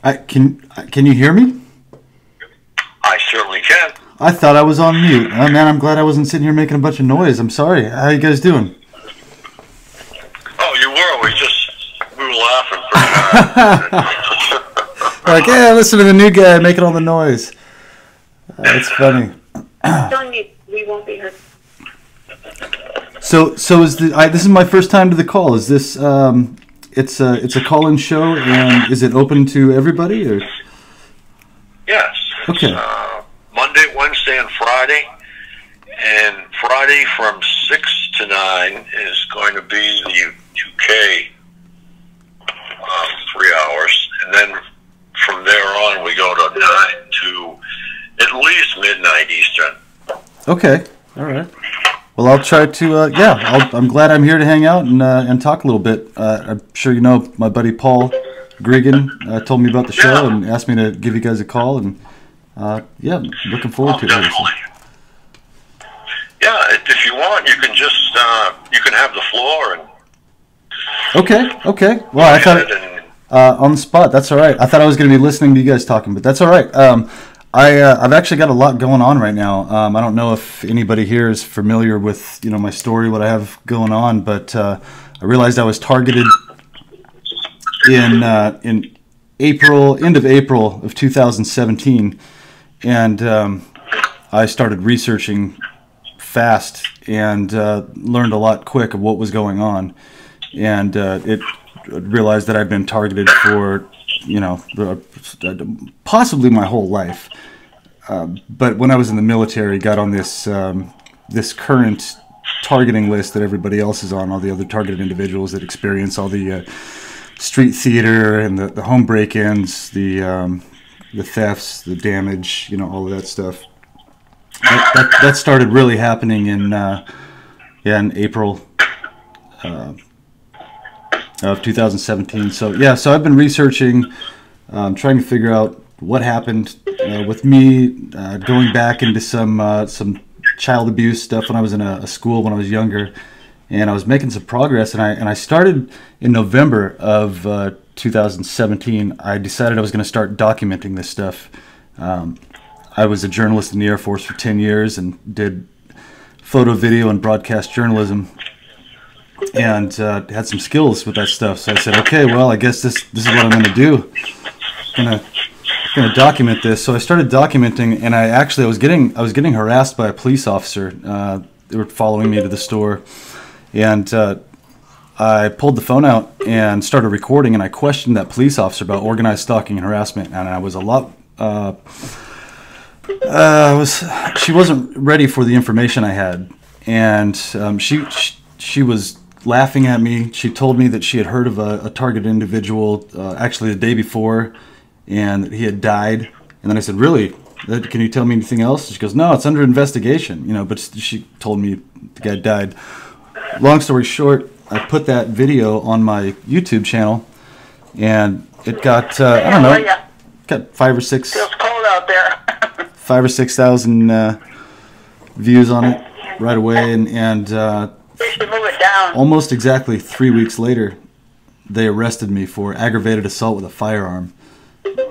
Can you hear me? I certainly can. I thought I was on mute. Oh man, I'm glad I wasn't sitting here making a bunch of noise. I'm sorry. How you guys doing? Oh, you were. We were laughing pretty hard. Like, yeah, listen to the new guy making all the noise. It's funny. We won't be heard. So is this is my first time to the call. Is this it's a call-in show, and is it open to everybody or? Yes. Okay. Monday, Wednesday, and Friday. And Friday from 6 to 9 is going to be the UK 3 hours. And then from there on, we go to 9 to at least midnight Eastern. Okay. All right. Well, I'll try to. I'm glad I'm here to hang out and talk a little bit. I'm sure you know my buddy Paul Grigan told me about the show and asked me to give you guys a call, and looking forward to it. Definitely. Yeah, if you want, you can just you can have the floor and. Okay. Well, I thought on the spot. That's all right. I thought I was going to be listening to you guys talking, but that's all right. I've actually got a lot going on right now. I don't know if anybody here is familiar with my story, what I have going on, but I realized I was targeted in April, end of April of 2017, and I started researching fast and learned a lot quick of what was going on, and it realized that I'd been targeted for possibly my whole life. But when I was in the military, got on this this current targeting list that everybody else is on, all the other targeted individuals that experience all the street theater and the home break-ins, the thefts, the damage, all of that stuff. That started really happening in April of 2017. So I've been researching, trying to figure out what happened with me, going back into some child abuse stuff when I was in a school when I was younger, and I was making some progress. And I started in November of 2017. I decided I was going to start documenting this stuff. I was a journalist in the Air Force for 10 years and did photo, video, and broadcast journalism, and had some skills with that stuff. So I said, okay, well, I guess this is what I'm going to do. I'm gonna document this. So I started documenting, and I was getting harassed by a police officer. They were following me to the store, and I pulled the phone out and started recording, and I questioned that police officer about organized stalking and harassment, and I was a lot. She wasn't ready for the information I had, and she was laughing at me. She told me that she had heard of a targeted individual actually the day before, and that he had died. And then I said, really? Can you tell me anything else? She goes, no, it's under investigation. But she told me the guy died. Long story short, I put that video on my YouTube channel, and it got I don't know, got 5 or 6. Feels cold out there. 5 or 6,000 views on it right away, and We should move it down. almost exactly 3 weeks later, they arrested me for aggravated assault with a firearm.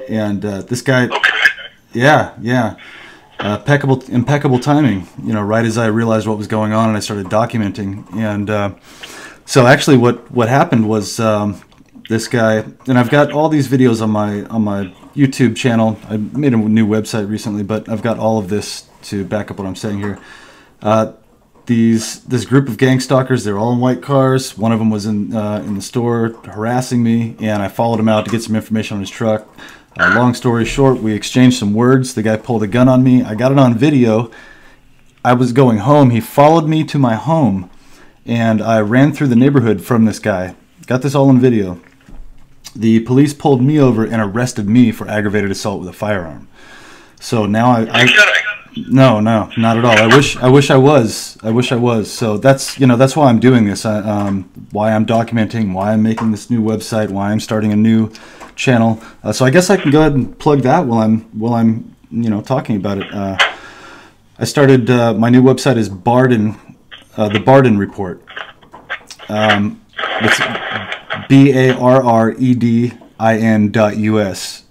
And this guy, impeccable timing. Right as I realized what was going on, and I started documenting. And so actually, what happened was this guy, and I've got all these videos on my YouTube channel. I made a new website recently, but I've got all of this to back up what I'm saying here. This group of gang stalkers, they're all in white cars. One of them was in the store harassing me, and I followed him out to get some information on his truck. Long story short, we exchanged some words. The guy pulled a gun on me. I got it on video. I was going home. He followed me to my home, and I ran through the neighborhood from this guy. Got this all on video. The police pulled me over and arrested me for aggravated assault with a firearm. So now No, not at all. I wish I was. So that's why I'm doing this. Why I'm documenting, why I'm making this new website, why I'm starting a new channel. So I guess I can go ahead and plug that while I'm talking about it. I started my new website is Barden, the Barden Report. It's BARREDIN.US.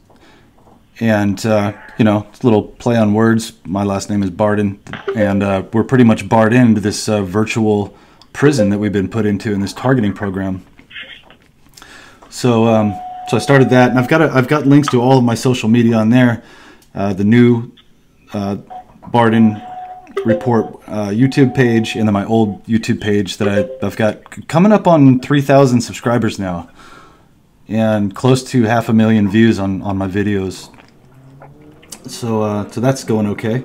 And you know, it's a little play on words. My last name is Barden, and we're pretty much barred into this virtual prison that we've been put into in this targeting program. So so I started that, and I've got links to all of my social media on there. The new Barden Report YouTube page, and then my old YouTube page that I've got coming up on 3,000 subscribers now, and close to 500,000 views on my videos. So so that's going okay.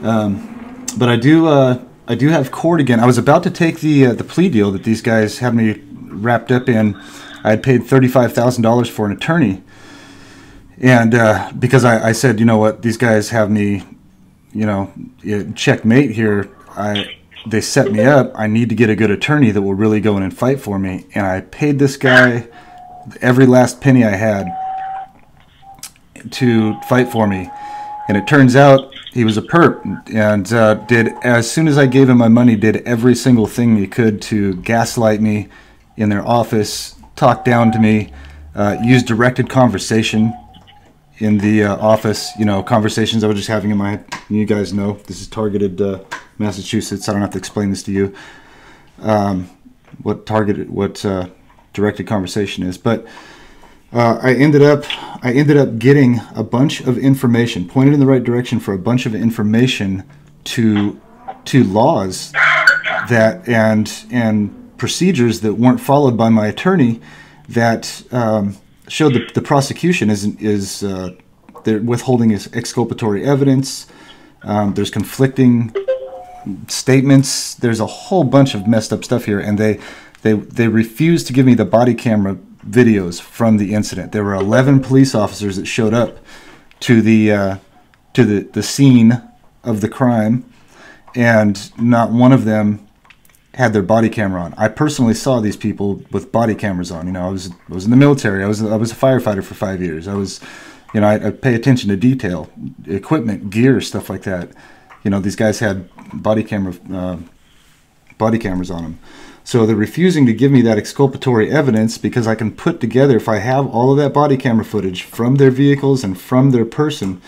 But I do have court again. I was about to take the plea deal that these guys had me wrapped up in. I had paid $35,000 for an attorney, and because I said, you know what, these guys have me, you know, checkmate here. They set me up. I need to get a good attorney that will really go in and fight for me. And I paid this guy every last penny I had to fight for me. And it turns out he was a perp, and did, as soon as I gave him my money, did every single thing he could to gaslight me in their office, talk down to me, use directed conversation in the office, you know, conversations I was just having in my head. You guys know this is targeted Massachusetts. I don't have to explain this to you, what directed conversation is. But I ended up getting a bunch of information, pointed in the right direction for a bunch of information to laws that and procedures that weren't followed by my attorney, that showed that the prosecution is they're withholding exculpatory evidence. There's conflicting statements. There's a whole bunch of messed up stuff here, and they refused to give me the body camera videos from the incident. There were 11 police officers that showed up to the scene of the crime, and not one of them had their body camera on. I personally saw these people with body cameras on. You know, I was in the military. I was a firefighter for 5 years. I was, you know, I pay attention to detail, equipment, gear, stuff like that. You know, these guys had body cameras on them. So they're refusing to give me that exculpatory evidence, because I can put together, if I have all of that body camera footage from their vehicles and from their person,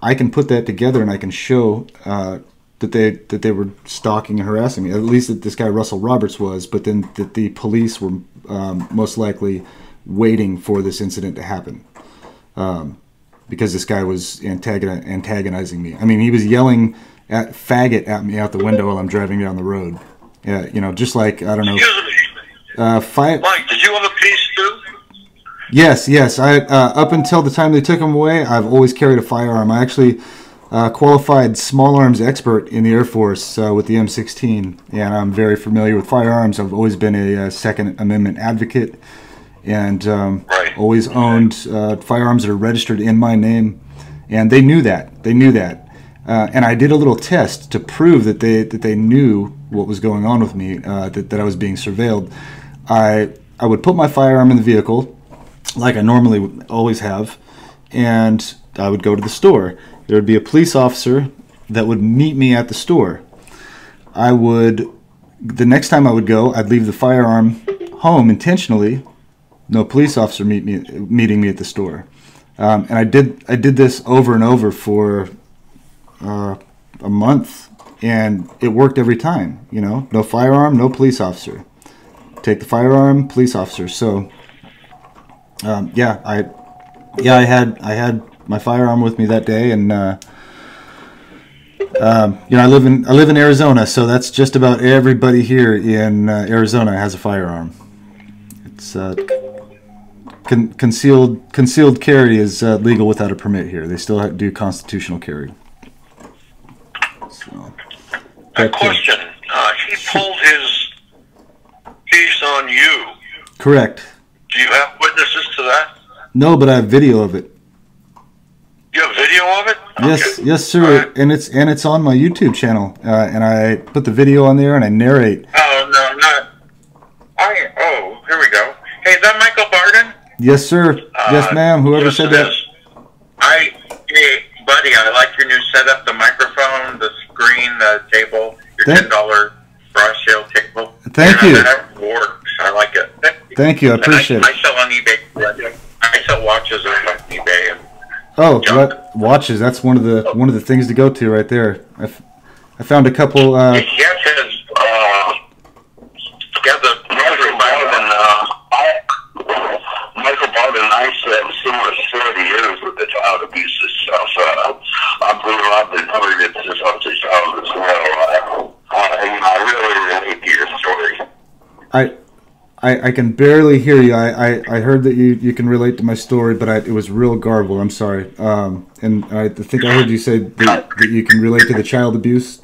I can put that together, and I can show that they were stalking and harassing me. At least that this guy Russell Roberts was, but then that the police were most likely waiting for this incident to happen, because this guy was antagonizing me. I mean, he was yelling at faggot at me out the window while I'm driving down the road. Yeah, you know, just like, I don't know. Mike, did you have a piece too? Yes. I up until the time they took him away, I've always carried a firearm. I actually qualified small arms expert in the Air Force with the M16, and I'm very familiar with firearms. I've always been a Second Amendment advocate, and always owned firearms that are registered in my name, and they knew that. And I did a little test to prove that they knew what was going on with me, that I was being surveilled. I would put my firearm in the vehicle, like I normally would always have, and I would go to the store. There would be a police officer that would meet me at the store. The next time I would go, I'd leave the firearm home intentionally. No police officer meeting me at the store. And I did this over and over for a month, and it worked every time. You know, no firearm, no police officer. Take the firearm, police officer. So yeah, I had my firearm with me that day, and you know, I live in Arizona, so that's just about everybody here in Arizona has a firearm. It's concealed carry is legal without a permit here. They still do constitutional carry. So, a question. He pulled his piece on you. Correct. Do you have witnesses to that? No, but I have video of it. You have video of it? Yes, Okay. yes, sir. Right. And it's on my YouTube channel, and I put the video on there, and I narrate. Oh no, not. Oh, here we go. Hey, is that Michael Barden? Yes, sir. Yes, ma'am. Whoever said that. Hey, buddy, I like your new setup. The microphone, the screen, the table, your $10 brush sale table. Thank you. That works. I like it. Thank you. I appreciate it. I sell on eBay. I sell watches on eBay. And Oh, junk. watches. That's one of the things to go to right there. I found a couple. Yeah, because the Michael Barden and I had similar 30 years with the child abuse and stuff. I believe I've been covered it since I was a child as well. I really relate to your story. I can barely hear you. I heard that you can relate to my story, but it was real garbled. I'm sorry. And I think I heard you say that you can relate to the child abuse.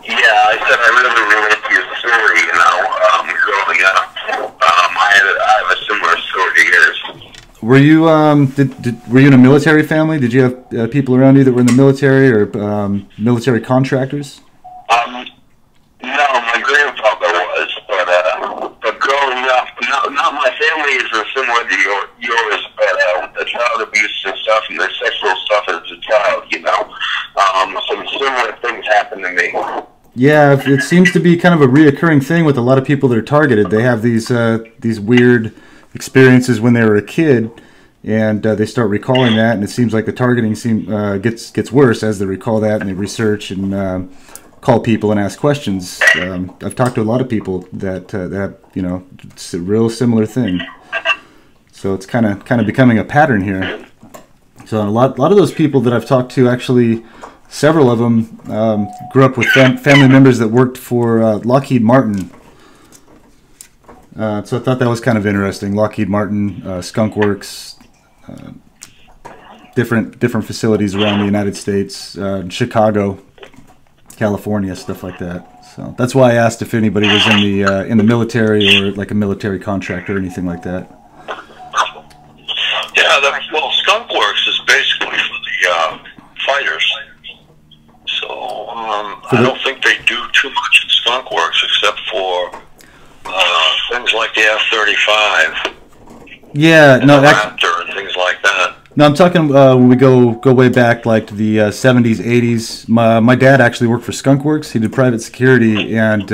Yeah, I said I really relate to your story. Growing up, I have a similar story to yours. Were you were you in a military family? Did you have people around you that were in the military or military contractors? No, my grandfather was, but growing up, not my family is similar to yours, but the child abuse and stuff and the sexual stuff as a child, some similar things happened to me. Yeah, it seems to be kind of a reoccurring thing with a lot of people that are targeted. They have these weird experiences when they were a kid, and they start recalling that, and it seems like the targeting gets worse as they recall that, and they research and call people and ask questions. I've talked to a lot of people that have, it's a real similar thing. So it's kind of becoming a pattern here. So a lot of those people that I've talked to, actually, several of them grew up with family members that worked for Lockheed Martin. So I thought that was kind of interesting. Lockheed Martin, Skunk Works, different facilities around the United States, Chicago, California, stuff like that. So that's why I asked if anybody was in the military or like a military contractor or anything like that. Yeah, Skunk Works is basically for the fighters. So I don't think they do too much in Skunk Works except for things like the F-35. Yeah, no, Raptor and things like that. No, I'm talking when we go way back, like to the 70s, 80s. My dad actually worked for Skunk Works. He did private security and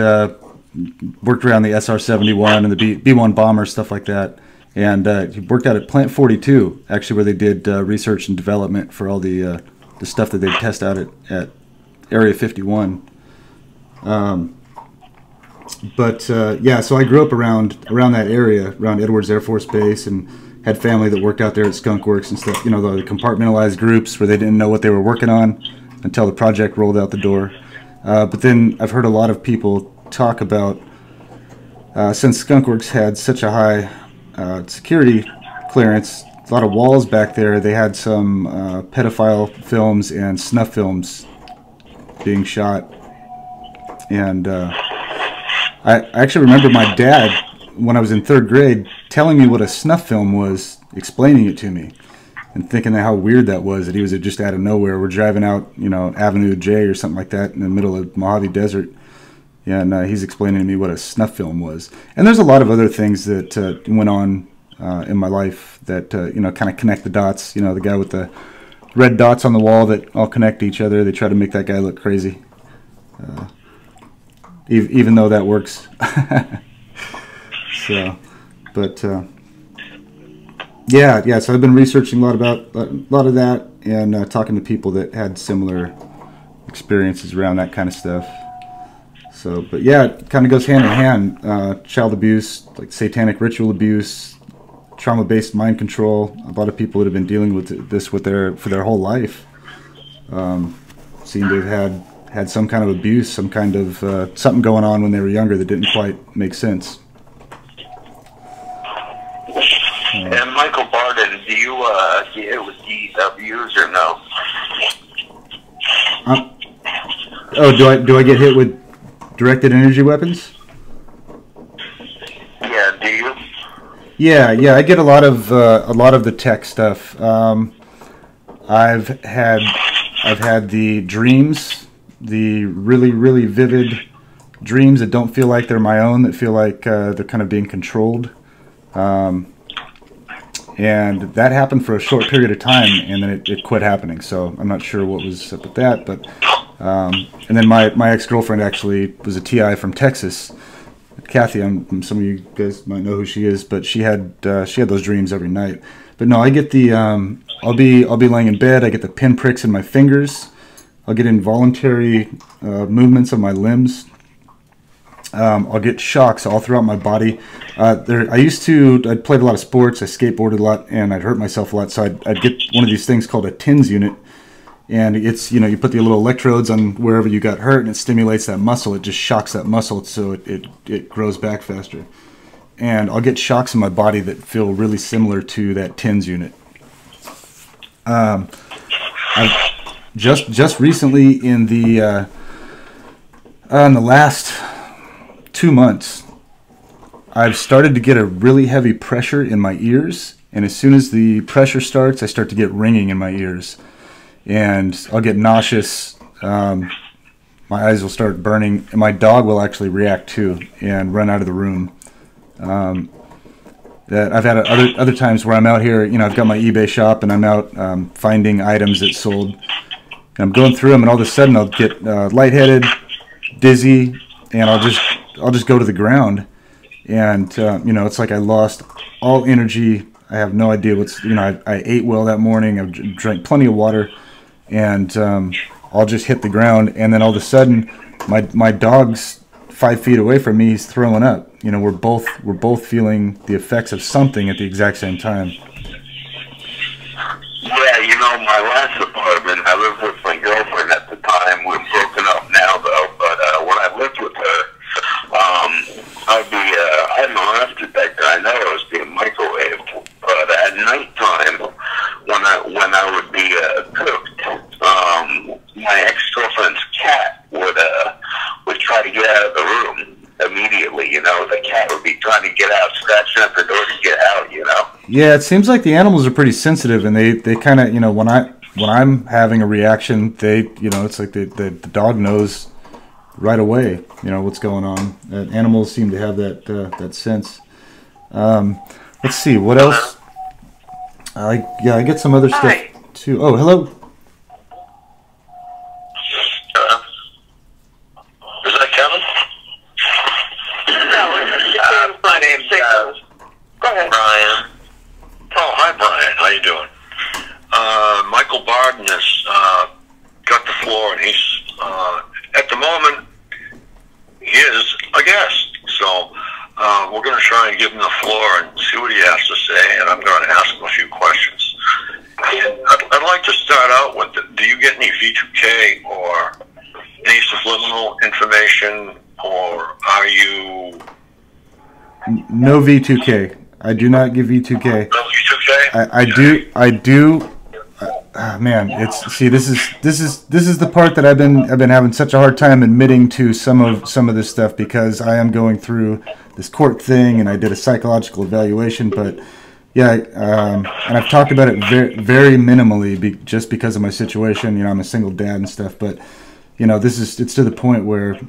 worked around the SR-71 and the B-1 bomber, stuff like that. And he worked out at Plant 42, actually, where they did research and development for all the stuff that they'd test out at Area 51. Yeah, so I grew up around that area, around Edwards Air Force Base, and had family that worked out there at Skunk Works and stuff, the compartmentalized groups where they didn't know what they were working on until the project rolled out the door. But then I've heard a lot of people talk about, since Skunk Works had such a high security clearance, a lot of walls back there, they had some pedophile films and snuff films being shot. And I actually remember my dad, when I was in third grade, telling me what a snuff film was, explaining it to me, and thinking how weird that was, that he was just out of nowhere. We're driving out, Avenue J or something like that in the middle of Mojave Desert, and he's explaining to me what a snuff film was. And there's a lot of other things that went on in my life that, kind of connect the dots. The guy with the red dots on the wall that all connect to each other, they try to make that guy look crazy. Even though that works. So, but yeah. So I've been researching a lot of that, and talking to people that had similar experiences around that kind of stuff. So, but yeah, it kind of goes hand in hand. Child abuse, like satanic ritual abuse, trauma-based mind control. A lot of people that have been dealing with this for their whole life seem to have had some kind of abuse, some kind of something going on when they were younger that didn't quite make sense. And Michael Barden, do you get hit with DWs or no? Do I get hit with directed energy weapons? Yeah, do you? Yeah, I get a lot of the tech stuff. I've had the dreams, the really, really vivid dreams that don't feel like they're my own, that feel like they're kind of being controlled. And that happened for a short period of time, and then it quit happening. So I'm not sure what was up with that. But and then my ex-girlfriend actually was a TI from Texas, Kathy. Some of you guys might know who she is, but she had those dreams every night. But no, I get the I'll be laying in bed. I get the pinpricks in my fingers. I'll get involuntary movements of my limbs. I'll get shocks all throughout my body. I'd played a lot of sports. I skateboarded a lot, and I'd hurt myself a lot. So I'd get one of these things called a TINS unit, and it's, you know, you put the little electrodes on wherever you got hurt, and it stimulates that muscle. It just shocks that muscle, so it grows back faster. And I'll get shocks in my body that feel really similar to that TINS unit. I've just recently in the last 2 months, I've started to get a really heavy pressure in my ears, and as soon as the pressure starts, I start to get ringing in my ears, and I'll get nauseous. My eyes will start burning, and my dog will actually react too and run out of the room. That I've had other times where I'm out here, you know, I've got my eBay shop and I'm out finding items that sold, and I'm going through them, and all of a sudden I'll get lightheaded, dizzy, and I'll just go to the ground, and you know, it's like I lost all energy. I have no idea what's, you know, I ate well that morning. I've drank plenty of water, and I'll just hit the ground, and then all of a sudden my dog's 5 feet away from me. He's throwing up. You know, we're both feeling the effects of something at the exact same time. Yeah, you know, my last apartment, I lived with my girlfriend at the time. We're broken up now, though. But when I lived with her, I had no ass detector. I know I was being microwaved. But at nighttime, when I would be cooked, my ex-girlfriend's cat would try to get out of the room immediately. You know, the cat would be trying to get out, scratching at the door to get out. You know. Yeah, it seems like the animals are pretty sensitive, and they kind of, you know, when I'm having a reaction, you know, it's like the dog knows right away, you know, what's going on. Animals seem to have that sense. Let's see, what else? I get some other stuff too. Oh, hello. Is that Kevin? No, my name's Go ahead. Brian. Oh, hi, Brian. How you doing? Michael Barden has got the floor, and he's at the moment he is a guest. So we're going to try and give him the floor and see what he has to say, and I'm going to ask him a few questions. And I'd like to start out with, do you get any V2K or any subliminal information, or are you... No V2K. I do not give V2K. No V2K? I do. Man, this is the part that I've been having such a hard time admitting to some of this stuff, because I am going through this court thing, and I did a psychological evaluation. But yeah, and I've talked about it very, very minimally, just because of my situation. You know, I'm a single dad and stuff. But you know, it's to the point where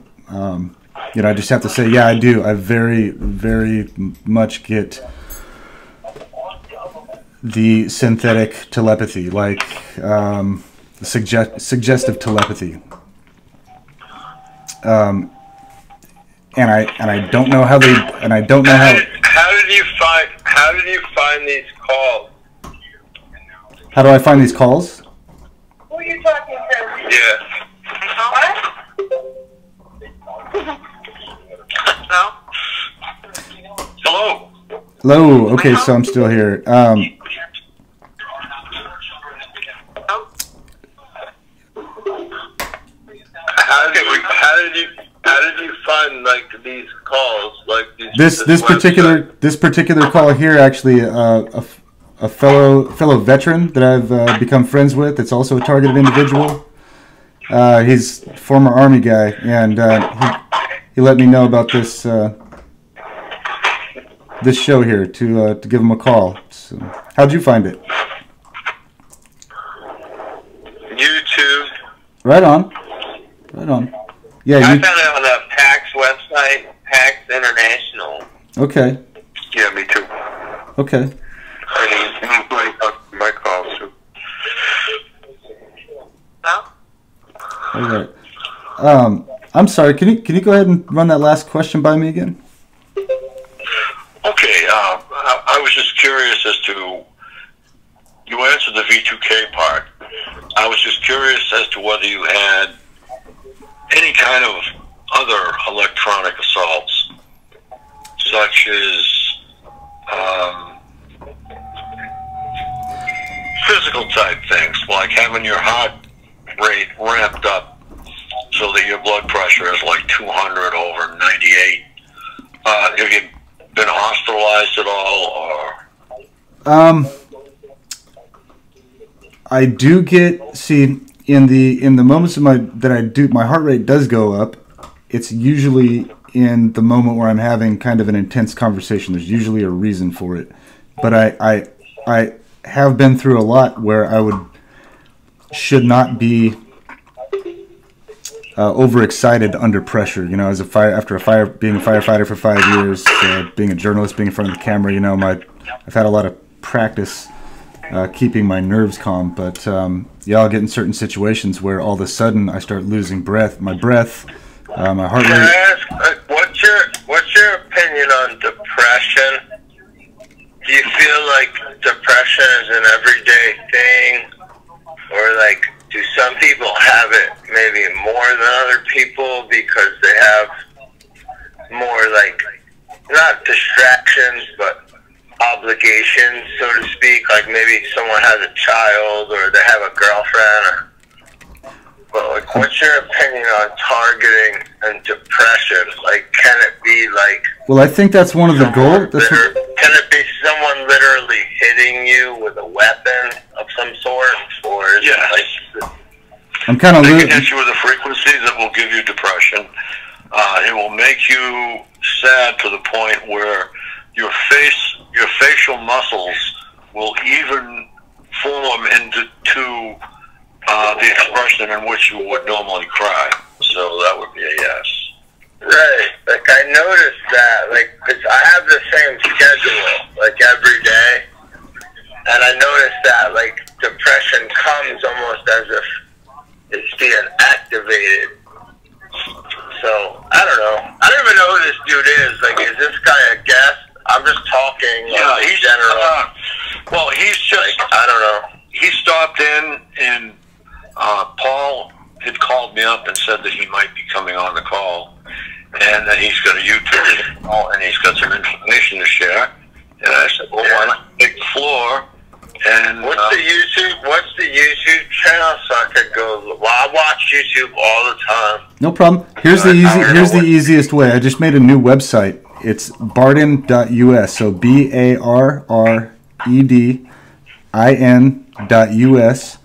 you know, I just have to say, yeah, I do. I very, very much get the synthetic telepathy, like suggestive telepathy, and I don't know how they, and I don't know how. How did you find these calls? How do I find these calls? Who are you talking to? Yeah. What? No? Hello. Hello. Okay, so I'm still here. How did you find like these calls, like this particular call here, actually a fellow veteran that I've become friends with. It's also a targeted individual. He's a former Army guy, and he let me know about this this show here to give him a call. So, how'd you find it? YouTube. Right on. Right on. Yeah, I found it on the PAX website, PAX International. Okay. Yeah, me too. Okay. My calls too. No? All right. I'm sorry. Can you go ahead and run that last question by me again? curious as to, you answered the V2K part. I was just curious as to whether you had any kind of other electronic assaults, such as physical type things, like having your heart rate ramped up so that your blood pressure is like 200 over 98. Have you been hospitalized at all, or? I do get, see, in the moments of my heart rate does go up. It's usually in the moment where I'm having kind of an intense conversation. There's usually a reason for it. But I have been through a lot where should not be overexcited under pressure. You know, as being a firefighter for 5 years, being a journalist, being in front of the camera. You know, I've had a lot of practice keeping my nerves calm. But yeah, I'll get in certain situations where all of a sudden I start losing my breath, my heart rate. Can I ask, what's your opinion on depression? Do you feel like depression is an everyday thing, or like do some people have it maybe more than other people because they have more, like, not distractions but obligations, so to speak, like maybe someone has a child or they have a girlfriend, but like, what's your opinion on targeting and depression? Like, can it be like, well, I think that's one of the goals. Can it be someone literally hitting you with a weapon of some sort, or is it like, I'm kind of they can hit you with a frequency that will give you depression. It will make you sad to the point where your facial muscles will even form into the expression in which you would normally cry. So that would be a yes. Right. Like, I noticed that, like, 'cause I have the same schedule, like, every day, and I noticed that, like, depression comes almost as if it's being activated. So, I don't know. I don't even know who this dude is. Like, is this guy a guest? I'm just talking, Yeah, like, he's general. Well, he's just, like, I don't know. he stopped in, and Paul had called me up and said that he might be coming on the call, and that he's got a YouTube channel, and he's got some information to share. And I said, well, why not take the floor? And What's the YouTube channel, so I could go? Well, I watch YouTube all the time. No problem. Here's the easiest way. I just made a new website. It's barden.us. So BARREDIN.US,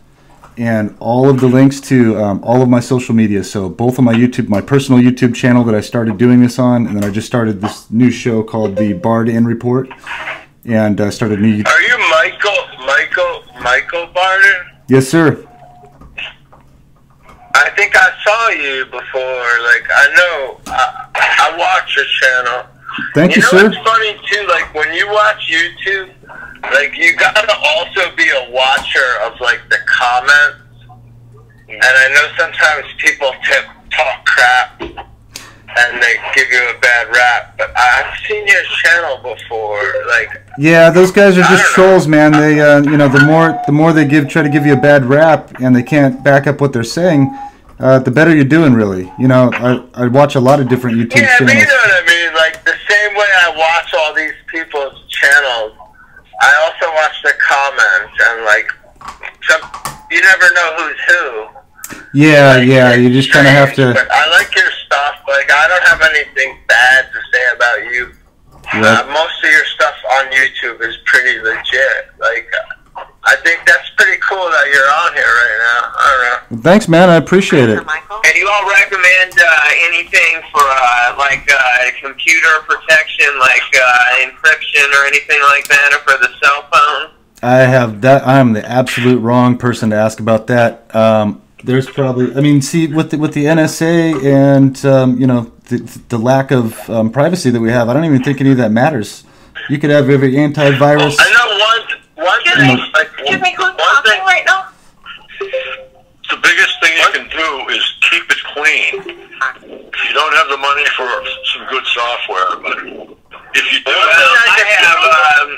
and all of the links to all of my social media. So both of my personal YouTube channel that I started doing this on, and then I just started this new show called the Barden Report, and started new. Are you Michael Barden? Yes, sir. I think I saw you before. Like, I know, I watch your channel. Thank you, know sir. It's funny too. Like, when you watch YouTube, like, you gotta also be a watcher of, like, the comments. And I know sometimes people talk crap and they give you a bad rap, but I've seen your channel before. Like, yeah, those guys are just trolls, man. They, you know, the more they try to give you a bad rap, and they can't back up what they're saying, the better you're doing, really. You know, I watch a lot of different YouTube channels. Yeah, you know what I mean. Like, the same way I watch all these people's channels, I also watch the comments, and, like, you never know who's who. Yeah, like, yeah, you just kind of have to. But I like your stuff. Like, I don't have anything bad to say about you. Yep. Most of your stuff on YouTube is pretty legit. Like, I think that's pretty cool that you're on here right now. I don't know. Well, thanks, man. I appreciate it. And you all recommend anything for computer protection, like encryption or anything like that, or for the cell phone? I am the absolute wrong person to ask about that. There's probably, I mean, see, with the NSA and you know, the lack of privacy that we have, I don't even think any of that matters. You could have every antivirus. I know one thing. Excuse me, who's talking right now? the biggest thing you can do is keep it clean. You don't have the money for some good software, but if you do, I have.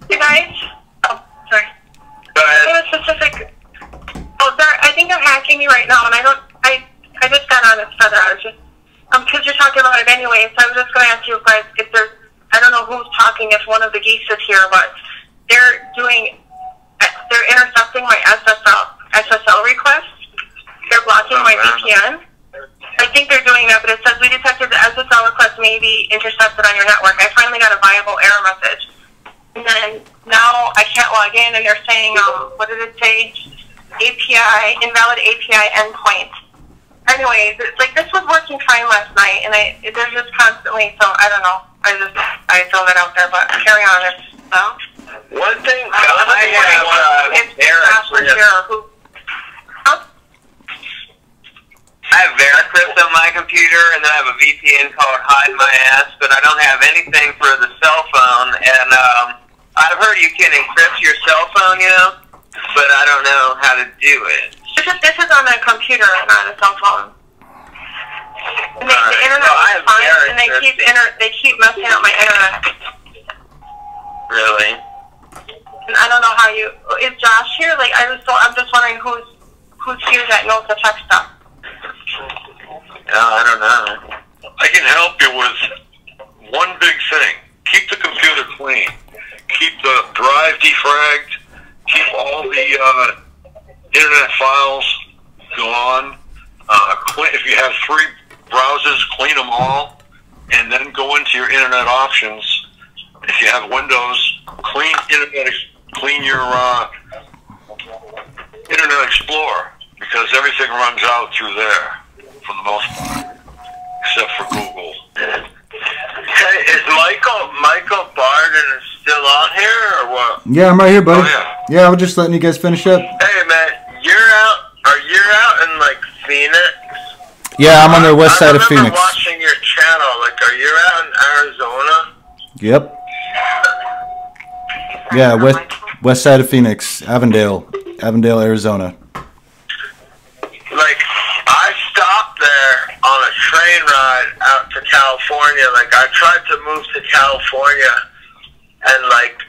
Can I Anyway, so I was just going to ask you guys if there's, I don't know who's talking, if one of the geese is here, but they're intercepting my SSL requests. They're blocking my VPN. I think they're doing that, but it says we detected the SSL request may be intercepted on your network. I finally got a viable error message. And then now I can't log in, and they're saying, what did it say? Invalid API endpoint. Anyway, like this was working fine last night, and they're just constantly, so I don't know. I throw that out there, but carry on. One thing I have Veracrypt on my computer, and then I have a VPN called Hide My Ass, but I don't have anything for the cell phone. And I've heard you can encrypt your cell phone, you know, but I don't know how to do it. This is on a computer, not a cell phone. And the internet is fine, and they keep messing up my internet. Really? And I don't know how you. Is Josh here? Like I'm just wondering who's here that knows the tech stuff. No, I don't know. I can help you with one big thing. Keep the computer clean. Keep the drive defragged. Keep all the internet files gone. If you have 3 browsers, clean them all, and then go into your internet options. If you have Windows, clean your Internet Explorer, because everything runs out through there for the most part, except for Google. Hey, is Michael Barden still on here or what? Yeah, I'm right here, buddy. Oh, yeah, I was just letting you guys finish up. Hey man, you're out in like Phoenix? Yeah, I'm on the west side of Phoenix. I remember watching your channel. Like, are you out in Arizona? Yep. Yeah, west side of Phoenix, Avondale, Arizona. Like, I stopped there on a train ride out to California. Like, I tried to move to California, and like,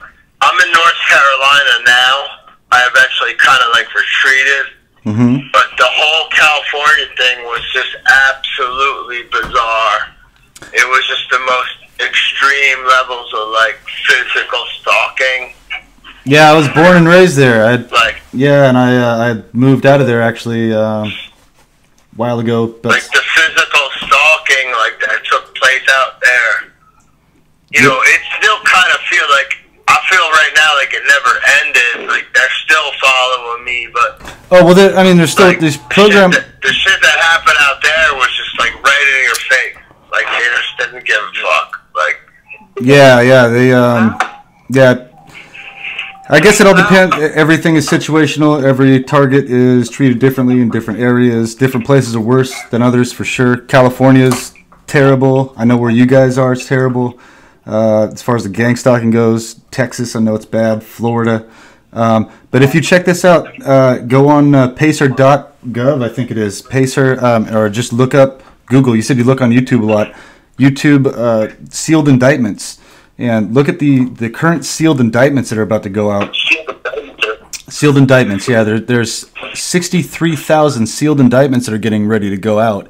I'm in North Carolina now. I eventually kind of like retreated. Mm-hmm. But the whole California thing was just absolutely bizarre. It was just the most extreme levels of like physical stalking. Yeah, I was born and raised there. And I moved out of there actually a while ago. But like the physical stalking like that took place out there. You know, it still kind of I feel right now like it never ended. Like they're still following me, but there's still like, these program. The shit that happened out there was just like right in your face. Like they just didn't give a fuck. Like I guess it all depends. Everything is situational. Every target is treated differently in different areas. Different places are worse than others for sure. California's terrible. I know where you guys are. It's terrible. As far as the gang stalking goes, Texas, I know it's bad. Florida. But if you check this out, go on pacer.gov, I think it is. Pacer, or just look up Google. You said you look on YouTube a lot. YouTube sealed indictments. And look at the current sealed indictments that are about to go out. Sealed indictments, yeah. There's 63,000 sealed indictments that are getting ready to go out.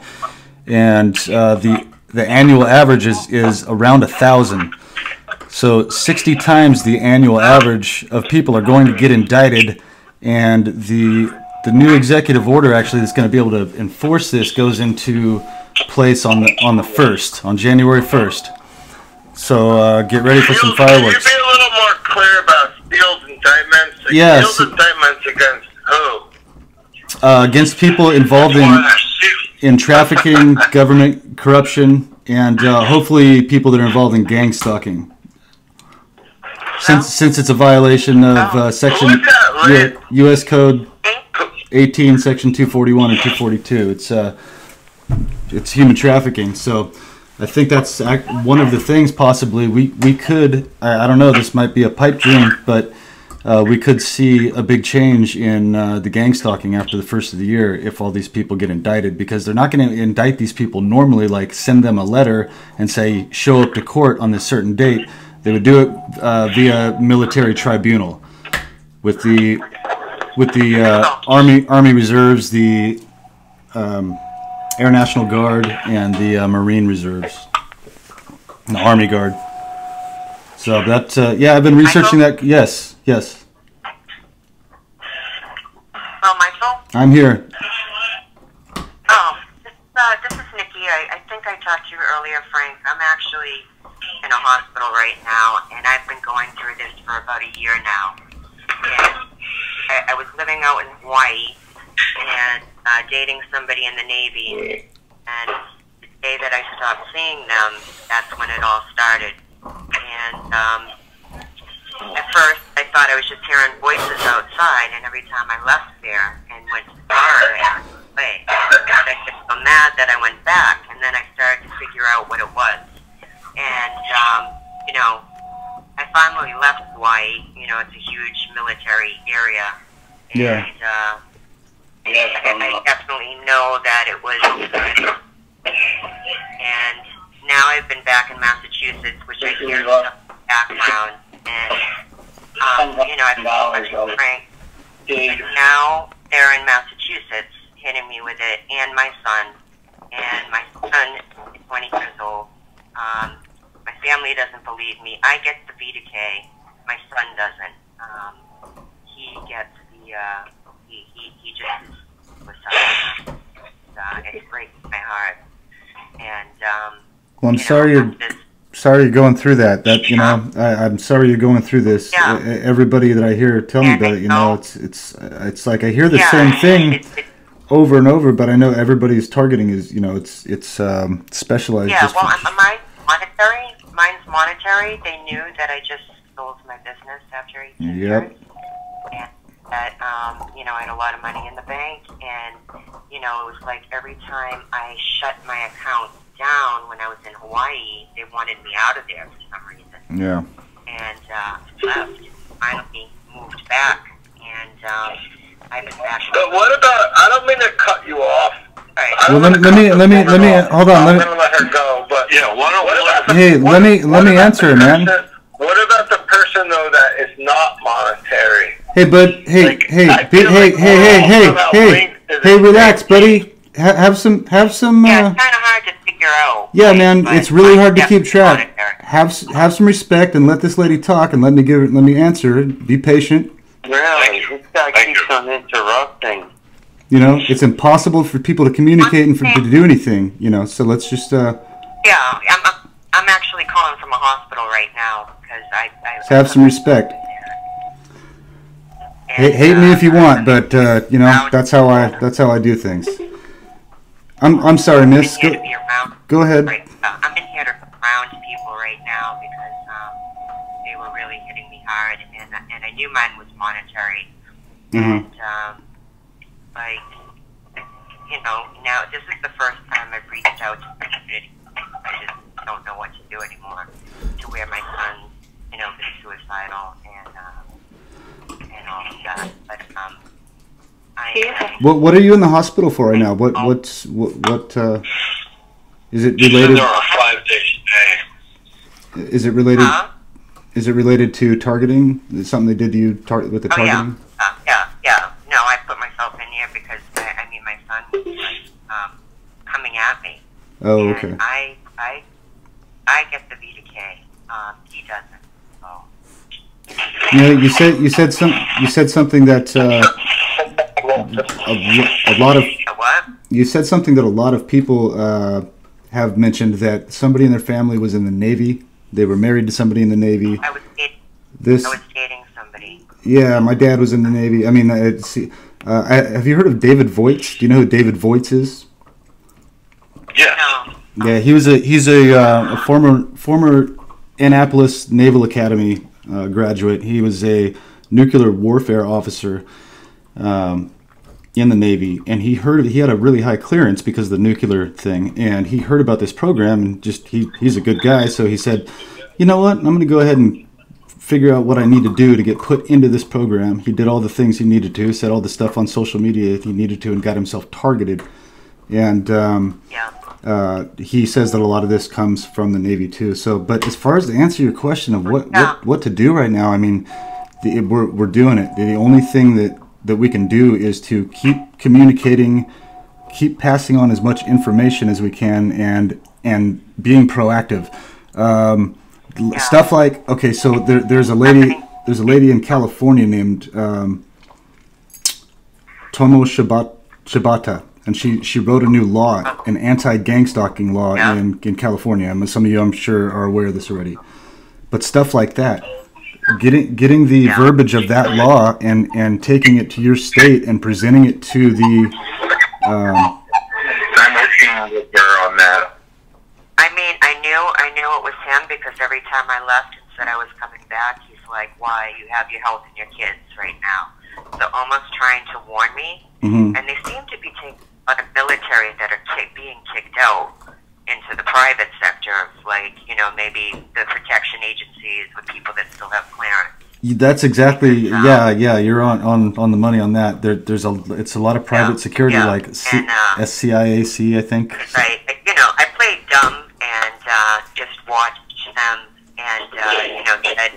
And the annual average is around 1,000. So 60 times the annual average of people are going to get indicted. And the new executive order actually that's going to be able to enforce this goes into place on the 1st, on January 1st. So get ready for some fireworks. Can you be a little more clear about sealed indictments? Like, yes. Sealed indictments against who? Against people involved in trafficking, government corruption, and hopefully people that are involved in gang stalking. Since it's a violation of section U.S. Code 18, section 241 and 242. It's human trafficking. So I think that's one of the things possibly we could, I don't know, this might be a pipe dream, but we could see a big change in the gang stalking after the 1st of the year if all these people get indicted, because they're not going to indict these people normally, like send them a letter and say show up to court on this certain date. They would do it via military tribunal with the Army Reserves, the Air National Guard, and the Marine Reserves. An Army Guard. So that, yeah, I've been researching that. Yes, yes. Oh, Michael? I'm here. Oh, this is Nikki. I think I talked to you earlier, Frank. I'm actually in a hospital right now, and I've been going through this for about a year now. And I was living out in Hawaii and dating somebody in the Navy, and the day that I stopped seeing them, that's when it all started. And at first, I thought I was just hearing voices outside, and every time I left there and went to the bar, I was away. I got so mad that I went back, and then I started to figure out what it was. And, you know, I finally left Hawaii. You know, it's a huge military area. Yeah. And I definitely know that it was good. And now I've been back in Massachusetts, which I hear stuff in the background. And, you know, I've been Frank. And now they're in Massachusetts hitting me with it, and my son. And my son is 20 years old. My family doesn't believe me. I get the V2K. My son doesn't. He gets the, he just is suicide. It breaks my heart. And, Well, I'm sorry you're going through that. That, you know, I'm sorry you're going through this. Yeah. Everybody that I hear tell me about it, you know, it's like I hear the same thing over and over, but I know everybody's targeting is, you know, it's specialized. Yeah, just well, mine's monetary. Mine's monetary. They knew that I just sold my business after 18 years. And that, you know, I had a lot of money in the bank, and, you know, it was like every time I shut my account down when I was in Hawaii, they wanted me out of there for some reason. Yeah. And left. Finally moved back, and I've been back. But what about? I don't mean to cut you off. Right. Well, let me hold on. I'm gonna let her go, but Yeah, why don't we let her... Hey, let me answer it, man. What about the person though that is not monetary? Hey, bud. Hey, Like, hey, I feel like hey, relax, buddy. Have some. Yeah, it's kind of hard to figure out. Yeah, right? man, But it's really hard to I'm keep track. monetary. Have some respect and let this lady talk and let me answer it. Be patient. Really, this guy keeps on interrupting. You know, it's impossible for people to communicate and to do anything. You know, so let's just. Yeah, I'm actually calling from a hospital right now because I Have some respect. Hate me if you want, but you know that's how I do things. I'm sorry, Miss. Go ahead. Right. I'm in here to ground people right now because they were really hitting me hard, and I knew mine was monetary. Mm-hmm. And like, you know, now this is the first time I've reached out to the community. I just don't know what to do anymore. To where my son, you know, been suicidal and all of that. But What are you in the hospital for right now? What is it related? There are 5 days a day. Is it related? Huh? Is it related to targeting? Is it something they did to you with the targeting? Yeah. No, I put myself in here because I mean my son was like coming at me. Oh, And okay. I get the V2K. He doesn't. So. You know, you said something that a lot of What? you said something that a lot of people have mentioned, that somebody in their family was in the Navy. They were married to somebody in the Navy. I was dating somebody. Yeah, my dad was in the Navy. I mean, have you heard of David Voits? Do you know who David Voits is? Yeah. No. Yeah, he's a former Annapolis Naval Academy graduate. He was a nuclear warfare officer in the Navy, and he had a really high clearance because of the nuclear thing, and he heard about this program, and just he's a good guy, so he said, you know what, I'm going to go ahead and figure out what I need to do to get put into this program. He did all the things he needed to, said all the stuff on social media he needed to, and got himself targeted. And he says that a lot of this comes from the Navy too. So, but as far as to answer your question of what to do right now, I mean, we're doing it. The only thing that we can do is to keep communicating, keep passing on as much information as we can, and being proactive. Stuff like, okay, so there's a lady in California named Tomo Shibata, and she wrote a new law, an anti-gang stalking law in California. Some of you, I'm sure, are aware of this already. But stuff like that, getting the verbiage of that law and taking it to your state and presenting it to the. I'm working with her on that. I mean, I knew it was him because every time I left and said I was coming back, he's like, "Why? You have your health and your kids right now." So almost trying to warn me. And they seem to be taking a lot of military that are being kicked out into the private sector of, like, you know, maybe the protection agencies with people that still have clearance. That's exactly, yeah. You're on the money on that. It's a lot of private security, like SCIAC, I think. Right. You know, I played dumb and just watched them, and you know, said,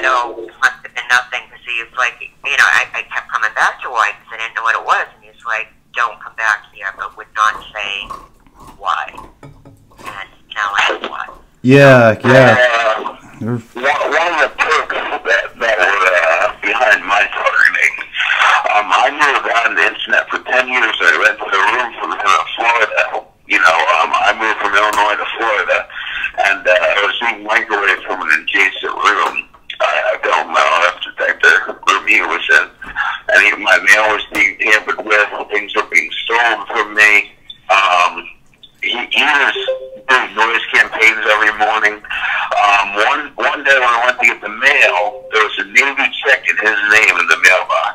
"Oh, must have been nothing." Because he was like, you know, I kept coming back to why because I didn't know what it was, and he's like, "Don't come back here," but would not say why. And now I know why. Yeah. One of the perks that were behind my targeting, I knew about on the internet for 10 years. I rented a room from him in Florida. You know, I moved from Illinois to Florida, and I was being microwaved from an adjacent room. I don't know, I have to take the room he was in. And my mail was being tampered with, things were being stolen from me. He was doing noise campaigns every morning. One day when I went to get the mail, there was a Navy check in his name in the mailbox.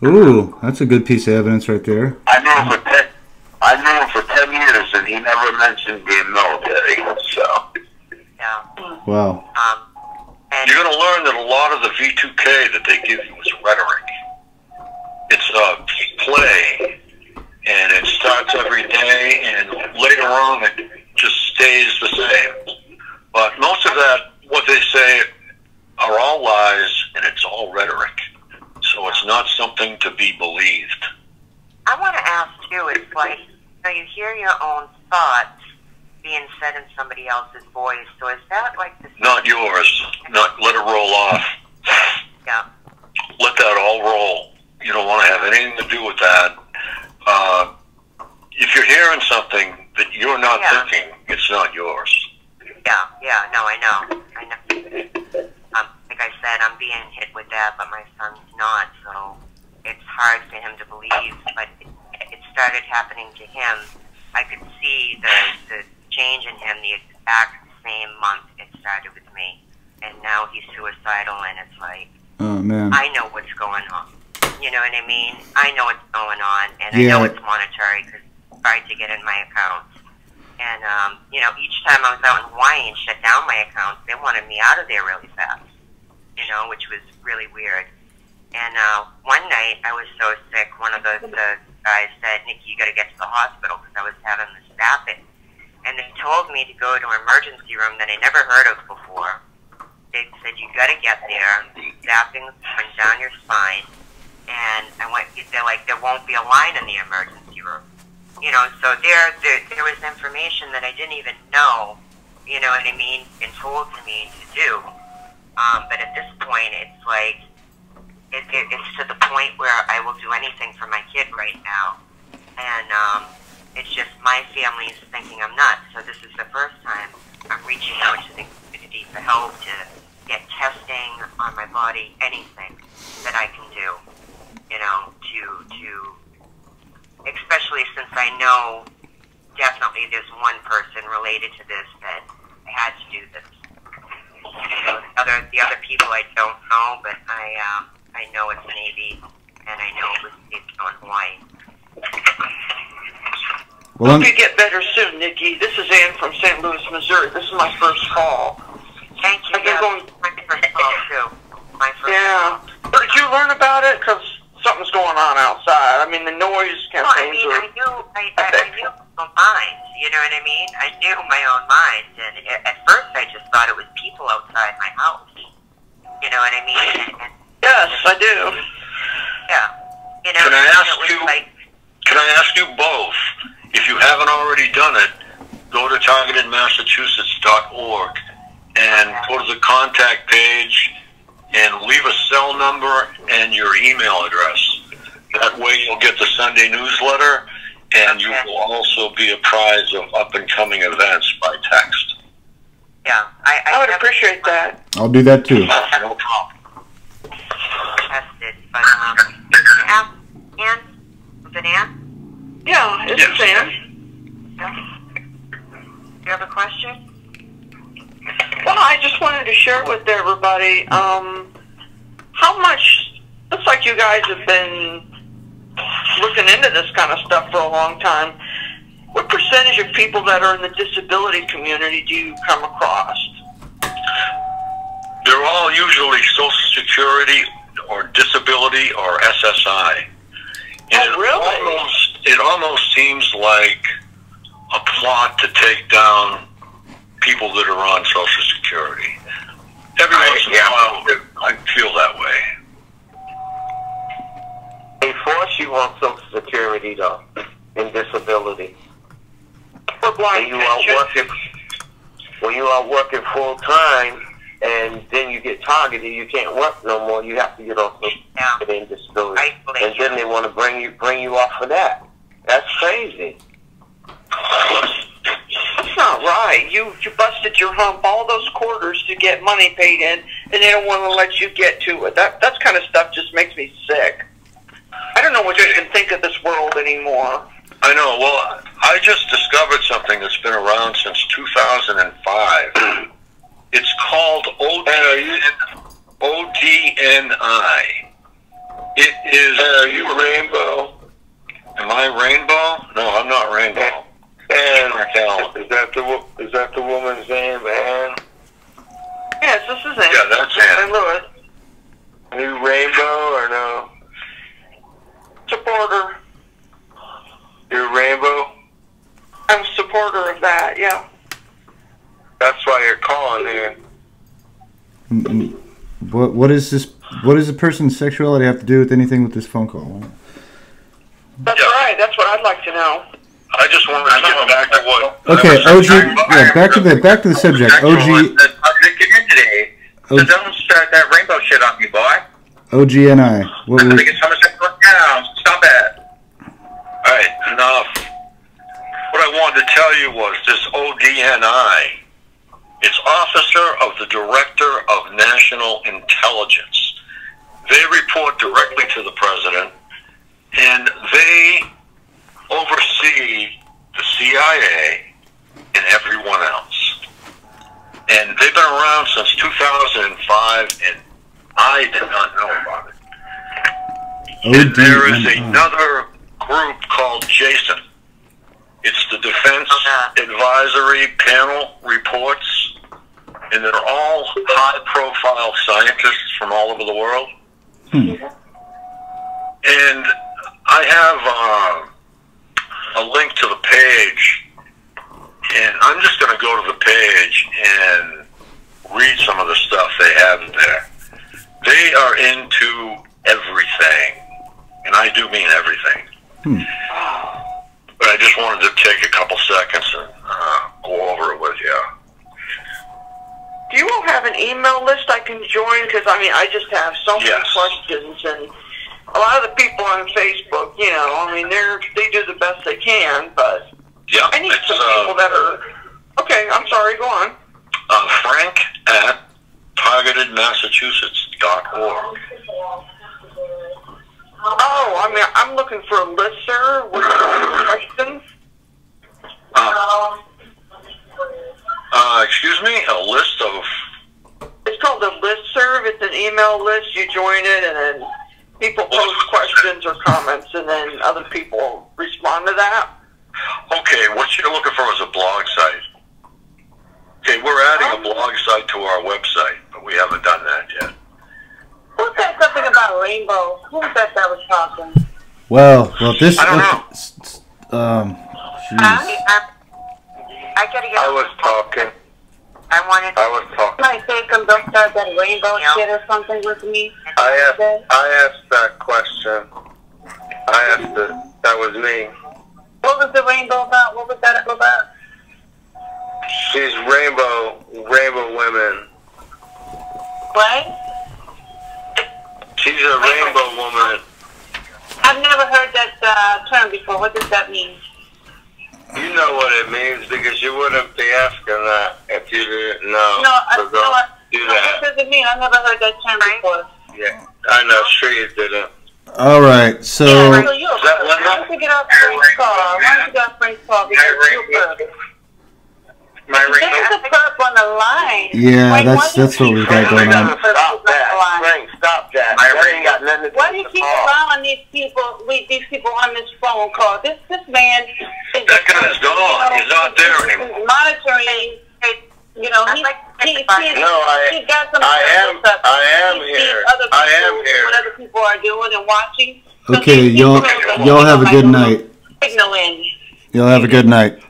Ooh, that's a good piece of evidence right there. I knew him for 10 years, and he never mentioned being military. So. Yeah. Wow. You're going to learn that a lot of the V2K that they give you is rhetoric. It's a play, and it starts every day, and later on it just stays the same. But most of that, what they say, are all lies, and it's all rhetoric. So it's not something to be believed. I want to ask you, it's like, so you hear your own thoughts being said in somebody else's voice, so is that like the... Not yours. Not let it roll off. Yeah. Let that all roll. You don't want to have anything to do with that. If you're hearing something that you're not thinking, it's not yours. Yeah, no, I know. Like I said, I'm being hit with that, but my son's not, so it's hard for him to believe, but it started happening to him. I could see the change in him the exact same month it started with me, and now he's suicidal, and it's like, oh man, I know what's going on. You know what I mean? I know what's going on, and I know it's monetary because I tried to get in my accounts. And, you know, each time I was out in Hawaii and shut down my accounts, they wanted me out of there really fast, you know, which was really weird. And one night I was so sick, one of the guys said, "Nikki, you got to get to the hospital," because I was having the zapping. And they told me to go to an emergency room that I never heard of before. They said, "You got to get there. The zapping's going down your spine." And I went, they're like, "There won't be a line in the emergency room." You know, so there was information that I didn't even know, you know what I mean, been told to me to do. But at this point, it's like, it's to the point where I will do anything for my kid right now. And it's just my family's thinking I'm nuts. So this is the first time I'm reaching out to the community for help to get testing on my body, anything that I can do, you know, to especially since I know definitely there's one person related to this that had to do this. You know, the other people I don't know, but I know it's Navy, and I know it was based on Hawaii. Well, hope you get better soon, Nikki. This is Ann from St. Louis, Missouri. This is my first call. Thank you. My first call too. My first call. But did you learn about it? Because something's going on outside. I mean, the noise campaigns I knew my own mind. You know what I mean? I knew my own mind, and at first I just thought it was people outside my house. You know what I mean? And yes, I do. Yeah. You know, Can I ask you both, if you haven't already done it, go to targetedmassachusetts.org and go to the contact page and leave a cell number and your email address. That way you'll get the Sunday newsletter, and you will also be apprised of up-and-coming events by text. Yeah, I would appreciate that. I'll do that too. No problem. Tested, but you can ask Ann. Was it Ann? Yeah, it's Yes. Sam. You have a question? Well, I just wanted to share with everybody how much, looks like you guys have been looking into this kind of stuff for a long time. What percentage of people that are in the disability community do you come across? They're all usually Social Security or disability or SSI. And Oh, really? It almost seems like a plot to take down people that are on Social Security. Every once in a while, I feel that way. They force you on Social Security, though, in disability. For blind When you are working full time, and then you get targeted, you can't work no more. You have to get off Social Security and disability, and then they want to bring you off for that. That's crazy. That's not right. You busted your hump all those quarters to get money paid in, and they don't want to let you get to it. That kind of stuff just makes me sick. I don't know what you can think of this world anymore. I know. Well, I just discovered something that's been around since 2005. It's called ODNI. It is... Are you Rainbow? Am I Rainbow? No, I'm not Rainbow. And is that the woman's name, Ann? Yes, this is Ann. Yeah, that's Ann. St. Louis. Are you Rainbow or no? Supporter. You're Rainbow? I'm a supporter of that, yeah. That's why you're calling here. What is this? What does a person's sexuality have to do with anything with this phone call? That's right. That's what I'd like to know. I just wanted to get back to what... Okay, OG. Yeah, back to the subject. OG. today. So don't start that rainbow shit on me, boy. OGNI. What I think it's homosexual now. Stop it. All right, enough. What I wanted to tell you was this ODNI. It's Officer of the Director of National Intelligence. They report directly to the President, and they oversee the CIA and everyone else. And they've been around since 2005, and I did not know about it. And there is another group called JASON. It's the Defense Advisory Panel Reports, and they're all high-profile scientists from all over the world. And I have a link to the page, and I'm just going to go to the page and read some of the stuff they have there. They are into everything, and I do mean everything. But I just wanted to take a couple seconds and go over it with you. Do you all have an email list I can join? Because, I mean, I just have so many questions, and a lot of the people on Facebook, you know, I mean, they do the best they can, but I need some people that are... Okay, I'm sorry, go on. Frank at targetedmassachusetts.org. Oh, I mean, I'm looking for a listserv with questions. Excuse me? A list of... It's called a listserv. It's an email list. You join it, and then people post questions or comments, and then other people respond to that. Okay, what you're looking for is a blog site. Okay, we're adding a blog site to our website, but we haven't done that yet. Who said something about rainbow? Who was that was talking? Well, this. I don't know. I gotta get. I was talking. I was talking. Might say come don't start that rainbow shit or something with me. I asked that question. I asked it. That was me. What was the rainbow about? What was that about? She's rainbow women. What? She's a rainbow woman. I've never heard that term before. What does that mean? You know what it means because you wouldn't be asking that if you didn't know. What does it mean? I've never heard that term before. Yeah, I know. Sure you didn't. All right, so. Yeah, so why don't you get off Frank's call? Why don't you get off Frank's call? Because you're perp. This is a perp on the line. Yeah, that's what we've got going on. Stop that, Frank. Stop that. Ain't got nothing to do. Why do you keep allowing these people on this phone call? This man is That guy's gone. He's not there anymore. monitoring. You know, he's got some. I am here. What other people are doing and watching. Okay, y'all have a good night. Signaling. Y'all have a good night.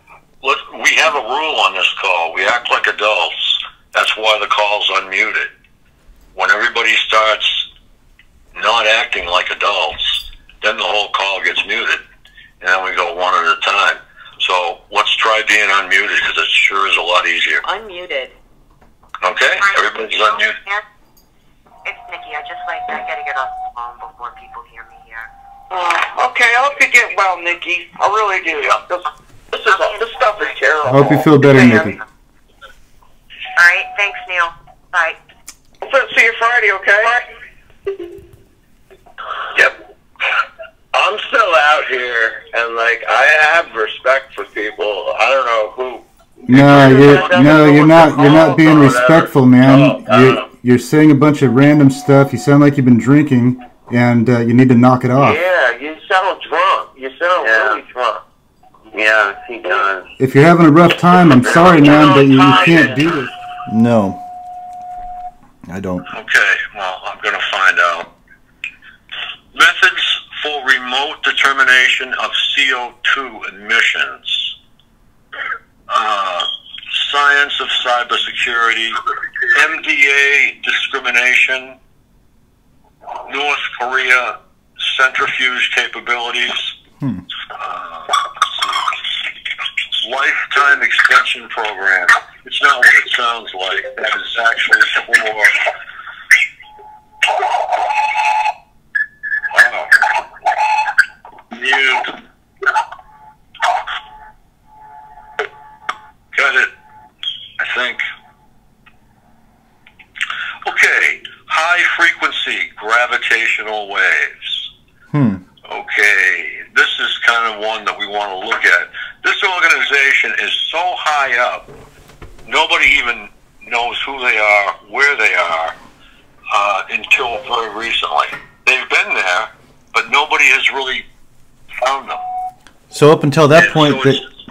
Look, we have a rule on this call. We act like adults. That's why the call's unmuted. When everybody starts not acting like adults, then the whole call gets muted, and then we go one at a time. So let's try being unmuted because it sure is a lot easier. Unmuted. Okay, everybody's unmuted. It's Nikki. I gotta get off the phone before people hear me here. Okay, I hope you get well, Nikki. I really do. This stuff is terrible. I hope you feel better, Nikki. All right. Thanks, Neil. Bye. We'll see you Friday, okay? Yep. I'm still out here, and I have respect for people. I don't know who. No, you're not being respectful, man. You're saying a bunch of random stuff. You sound like you've been drinking, and you need to knock it off. Yeah, you sound drunk. You sound really drunk. Yeah, he does. If you're having a rough time, I'm sorry, man, but you can't do this. No, I don't. Okay, well, I'm going to find out. Methods for remote determination of CO2 emissions. Science of cybersecurity. MDA discrimination. North Korea centrifuge capabilities. Lifetime extension program. It's not what it sounds like. That is actually for... Mute. Got it, I think. Okay. High frequency gravitational waves. Okay. This is kind of one that we want to look at. This organization is so high up, nobody even knows who they are, where they are, until very recently. They've been there, but nobody has really found them. So up until that point,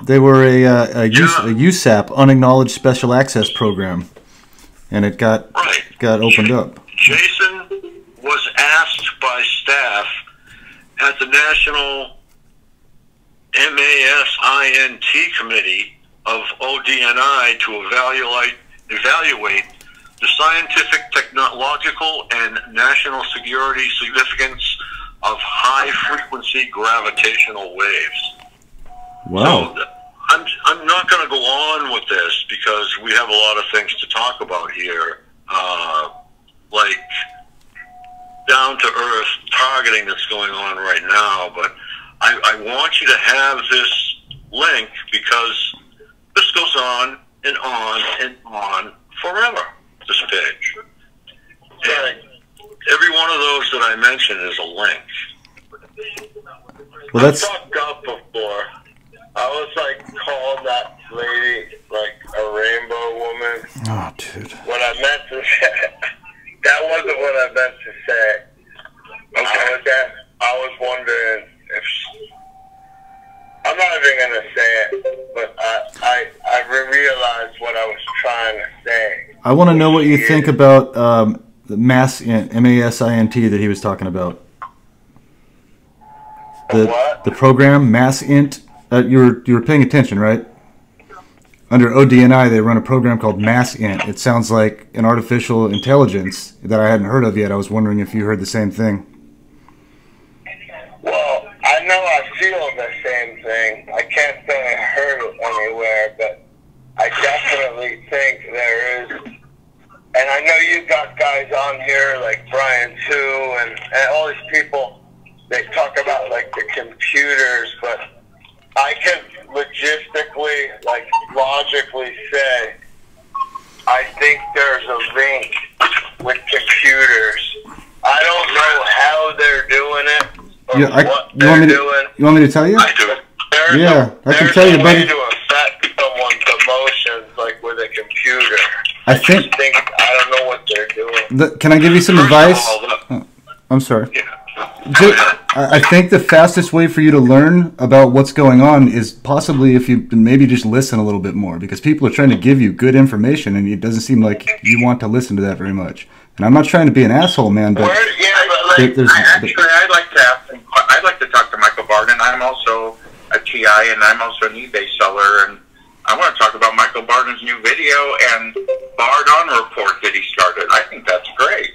they were a USAP, Unacknowledged Special Access Program, and it got opened up. Jason was asked by staff at the National MASINT Committee of ODNI to evaluate the scientific, technological, and national security significance of high-frequency gravitational waves. Wow. So I'm not going to go on with this because we have a lot of things to talk about here, like down-to-earth targeting that's going on right now, but I want you to have this link because this goes on and on and on forever, this page. And every one of those that I mentioned is a link. Well, that's... I fucked up before. I was called that lady a rainbow woman. Oh, dude. What I meant to say, that wasn't what I meant to say. Okay. I was wondering if I'm not even gonna say it, but I realized what I was trying to say. I want to know what you think about the MASINT, M-A-S-I-N-T, that he was talking about. The program MASINT. You were paying attention, right? Under ODNI, they run a program called MASINT. It sounds like an artificial intelligence that I hadn't heard of yet. I was wondering if you heard the same thing. Well, I know I feel the same thing. I can't say I heard it anywhere, but I definitely definitely think there is, and I know you got guys on here like Brian too, and all these people, they talk about like the computers, but I can logistically, like logically say, I think there's a link with computers. I don't know how they're doing it or what they're doing. You want me to tell you? I do. I can tell you, buddy. There's a way to affect someone's emotions, like with a computer. I think I don't know what they're doing. Can I give you some advice? I'm sorry. I think the fastest way for you to learn about what's going on is possibly if you maybe just listen a little bit more, because people are trying to give you good information and it doesn't seem like you want to listen to that very much. And I'm not trying to be an asshole, man, but I'd like to talk to Michael Barden. I'm also a TI and I'm also an eBay seller, and I want to talk about Michael Barden's new video and Barden report that he started. I think that's great.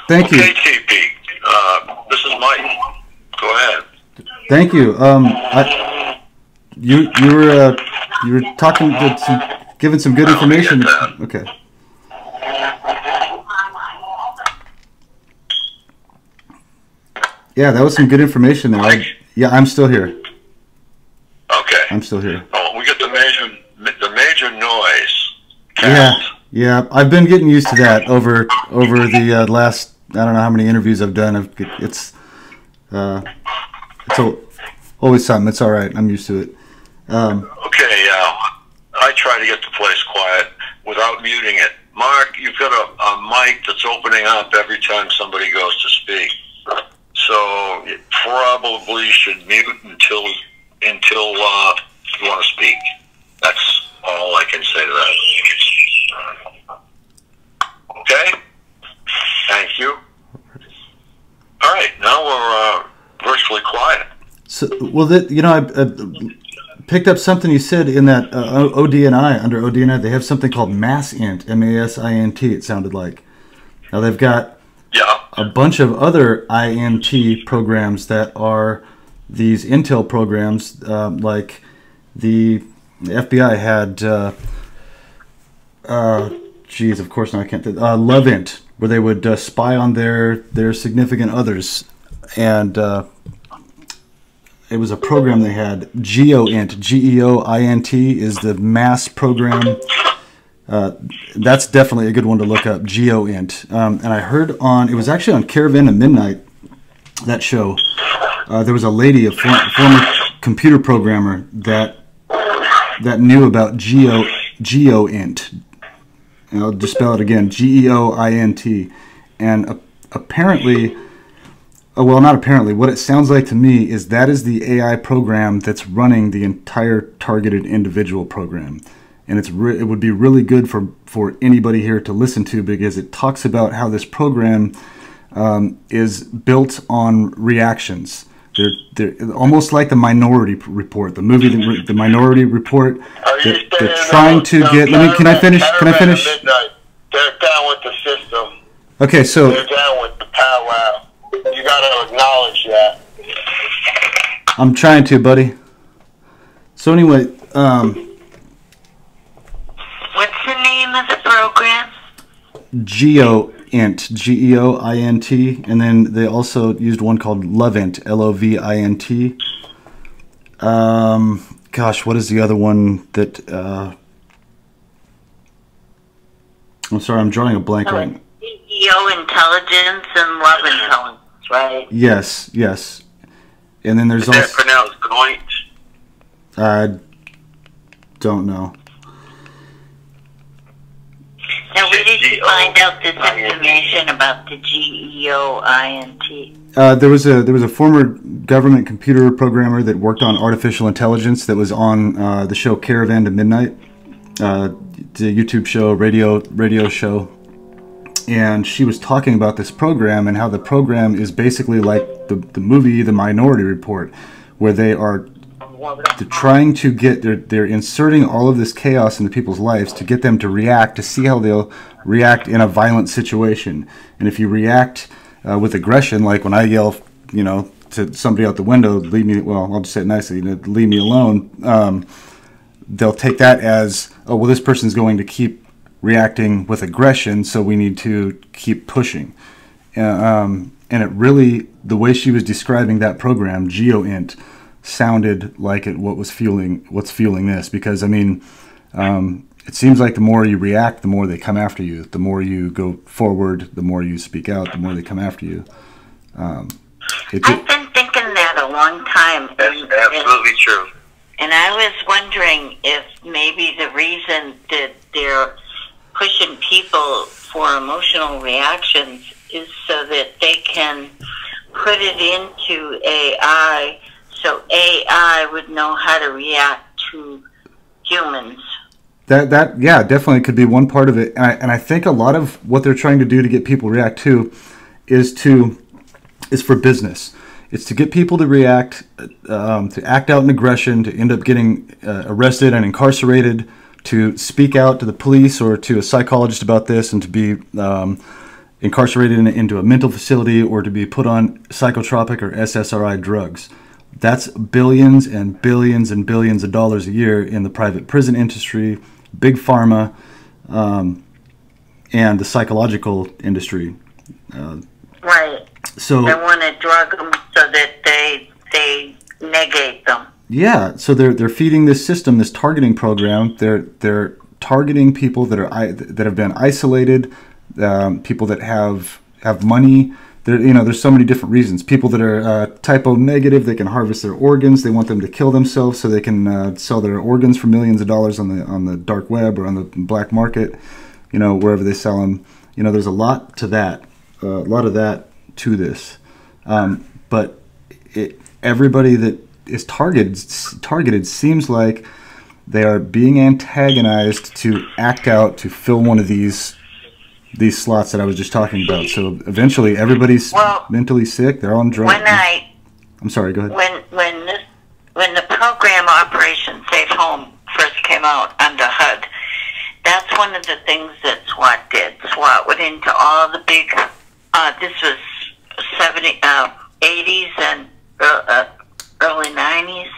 Thank you. Okay, TP. This is Mike. Go ahead. Thank you. You were talking, giving some good information. Okay. Yeah, that was some good information there. Yeah, I'm still here. Okay. I'm still here. Oh, we get the major noise. Yeah. I've been getting used to that over the last, I don't know how many interviews I've done. It's always something. It's all right. I'm used to it. Okay. I try to get the place quiet without muting it. Mark, you've got a mic that's opening up every time somebody goes to speak. So you probably should mute until you want to speak. That's all I can say to that. Okay? Thank you. All right, now we're virtually quiet. So, well, I picked up something you said in that ODNI. Under ODNI, they have something called MassInt, MASINT. It sounded like. Now they've got a bunch of other INT programs that are these Intel programs, like the FBI had. Of course, now I can't think. LoveInt, where they would spy on their significant others, and it was a program they had. GeoInt, GeoInt is the mass program. That's definitely a good one to look up, GeoInt. And I heard it was actually on Caravan of Midnight, that show. There was a lady, a former computer programmer that knew about GeoInt. And I'll just spell it again, GeoInt. And apparently, well, not apparently, what it sounds like to me is that is the AI program that's running the entire targeted individual program. And it would be really good for anybody here to listen to, because it talks about how this program is built on reactions. They're almost like the Minority Report, the movie, the Minority Report. They're trying to get. Can I finish? Can I finish? They're down with the system. Okay, so they're down with the powwow. You got to acknowledge that. I'm trying to, buddy. So anyway, what's the name of the program? GeoInt, GeoInt, and then they also used one called LoveInt, LOVINT. Gosh, what is the other one that? I'm sorry, I'm drawing a blank right now. Geo-intelligence and love intelligence, right? Yes. And then there's also. Is that pronounced Goint? I don't know. Now, where did you find out this information about the GeoInt? There was a former government computer programmer that worked on artificial intelligence that was on the show Caravan to Midnight, the YouTube show, radio show, and she was talking about this program and how the program is basically like the movie The Minority Report, where they're trying to get, they're inserting all of this chaos into people's lives to get them to react, to see how they'll react in a violent situation. And if you react with aggression, like when I yell, to somebody out the window, leave me, well, I'll just say it nicely, leave me alone, they'll take that as, oh, well, this person's going to keep reacting with aggression, so we need to keep pushing. And it really, the way she was describing that program, GeoInt, sounded like what's fueling this. Because, I mean, it seems like the more you react, the more they come after you. The more you go forward, the more you speak out, the more they come after you. I've been thinking that a long time. That's absolutely true. And I was wondering if maybe the reason that they're pushing people for emotional reactions is so that they can put it into AI, so AI would know how to react to humans. That yeah, definitely could be one part of it. And I think a lot of what they're trying to do to get people to react to is for business. It's to get people to react, to act out in aggression, to end up getting arrested and incarcerated, to speak out to the police or to a psychologist about this, and to be incarcerated into a mental facility, or to be put on psychotropic or SSRI drugs. That's billions and billions and billions of dollars a year in the private prison industry, big pharma, and the psychological industry. Right. So they want to drug them so that they negate them. Yeah, so they're feeding this system, this targeting program. They're targeting people that have been isolated, people that have money. There's so many different reasons. People that are type O negative, they can harvest their organs. They want them to kill themselves so they can sell their organs for millions of dollars on the dark web or on the black market, wherever they sell them. There's a lot to that, a lot of that to this. But everybody that is targeted seems like they are being antagonized to act out, to fill one of these slots that I was just talking about. So eventually everybody's mentally sick, they're on drugs. I'm sorry, go ahead. When the program Operation Safe Home first came out under HUD, that's one of the things that SWAT did. SWAT went into all the big, this was 80s and early 90s,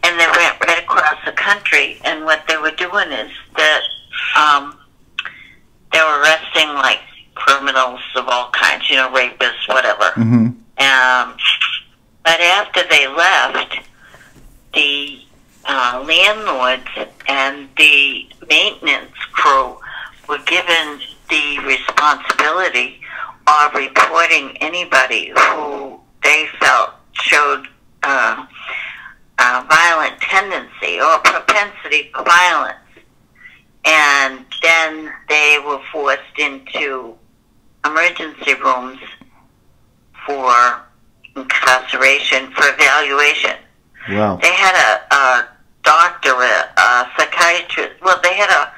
and they went right across the country, and what they were doing is that they were arresting like criminals of all kinds, rapists, whatever. Mm-hmm. But after they left, the landlords and the maintenance crew were given the responsibility of reporting anybody who they felt showed violent tendency or propensity for violence. And then they were forced into emergency rooms for incarceration, for evaluation. Wow. They had a doctor, a psychiatrist. Well, they had a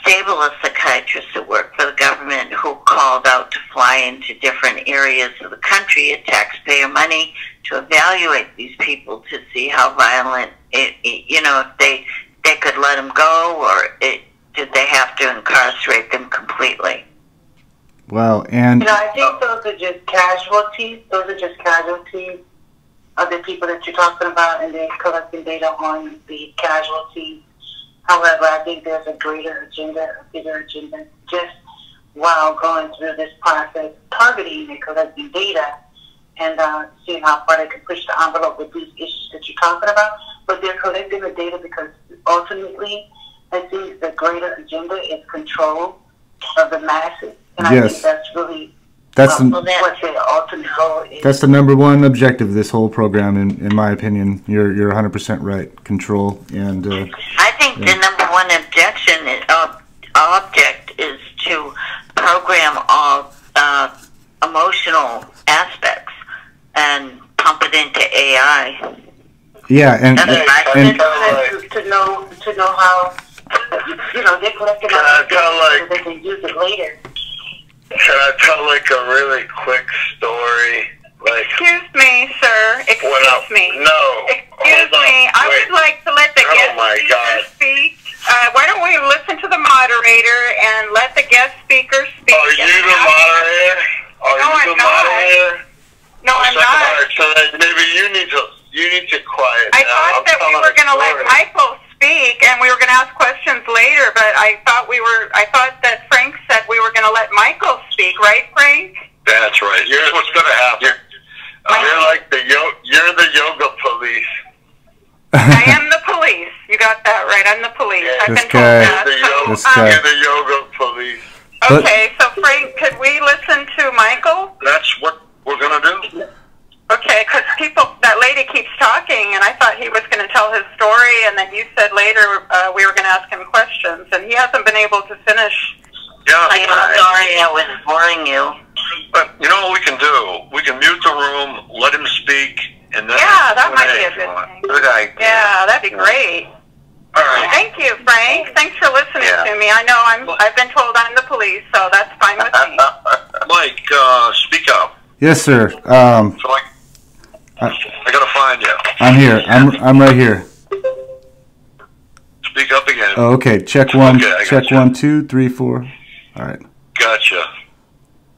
stable of psychiatrists who worked for the government who called out to fly into different areas of the country at taxpayer money to evaluate these people to see how violent, if they could let them go, or did they have to incarcerate them completely? Wow, and I think those are just casualties. Those are just casualties of the people that you're talking about, and they're collecting data on the casualties. However, I think there's a greater agenda, a bigger agenda, just while going through this process, targeting and collecting data and seeing how far they can push the envelope with these issues that you're talking about. But they're collecting the data because ultimately, I think the greater agenda is control of the masses. And I think that's really what their ultimate goal is. That's the number one objective of this whole program, in my opinion. You're 100% right. Control and. I think the number one object is to program all emotional aspects and pump it into AI. Yeah, and to know how they collect it so they can use it later. Can I tell like a really quick story? Excuse me, sir. Excuse me. No. Excuse me. I would like to let the guest speaker speak. Why don't we listen to the moderator and let the guest speaker speak? Are you the moderator? No, I'm not. No, I'm not. Alright, so then maybe you need to quiet I thought that we were going to let Michael speak. I thought that Frank said we were going to let Michael speak, right, Frank? That's right. Here's what's going to happen. You're like you're the yoga police. I am the police. You got that right. I'm the police. Yeah. I've been told that. You're the yoga police. Okay, so Frank, could we listen to Michael? That's what we're going to do. Okay, because that lady keeps talking, and I thought he was going to tell his story, and then you said later we were going to ask him questions, and he hasn't been able to finish. Yeah. I'm sorry I was boring you. But you know what we can do? We can mute the room, let him speak, and then... Yeah, that might be a good thing. Good idea. Yeah, that'd be great. All right. Thank you, Frank. Thanks for listening to me. I know I've been told I'm the police, so that's fine with me. Mike, speak up. Yes, sir. So I gotta find you. I'm here. I'm right here. Speak up again. Oh, okay. Check one. Okay, check 1, 2, 3, 4. All right. Gotcha.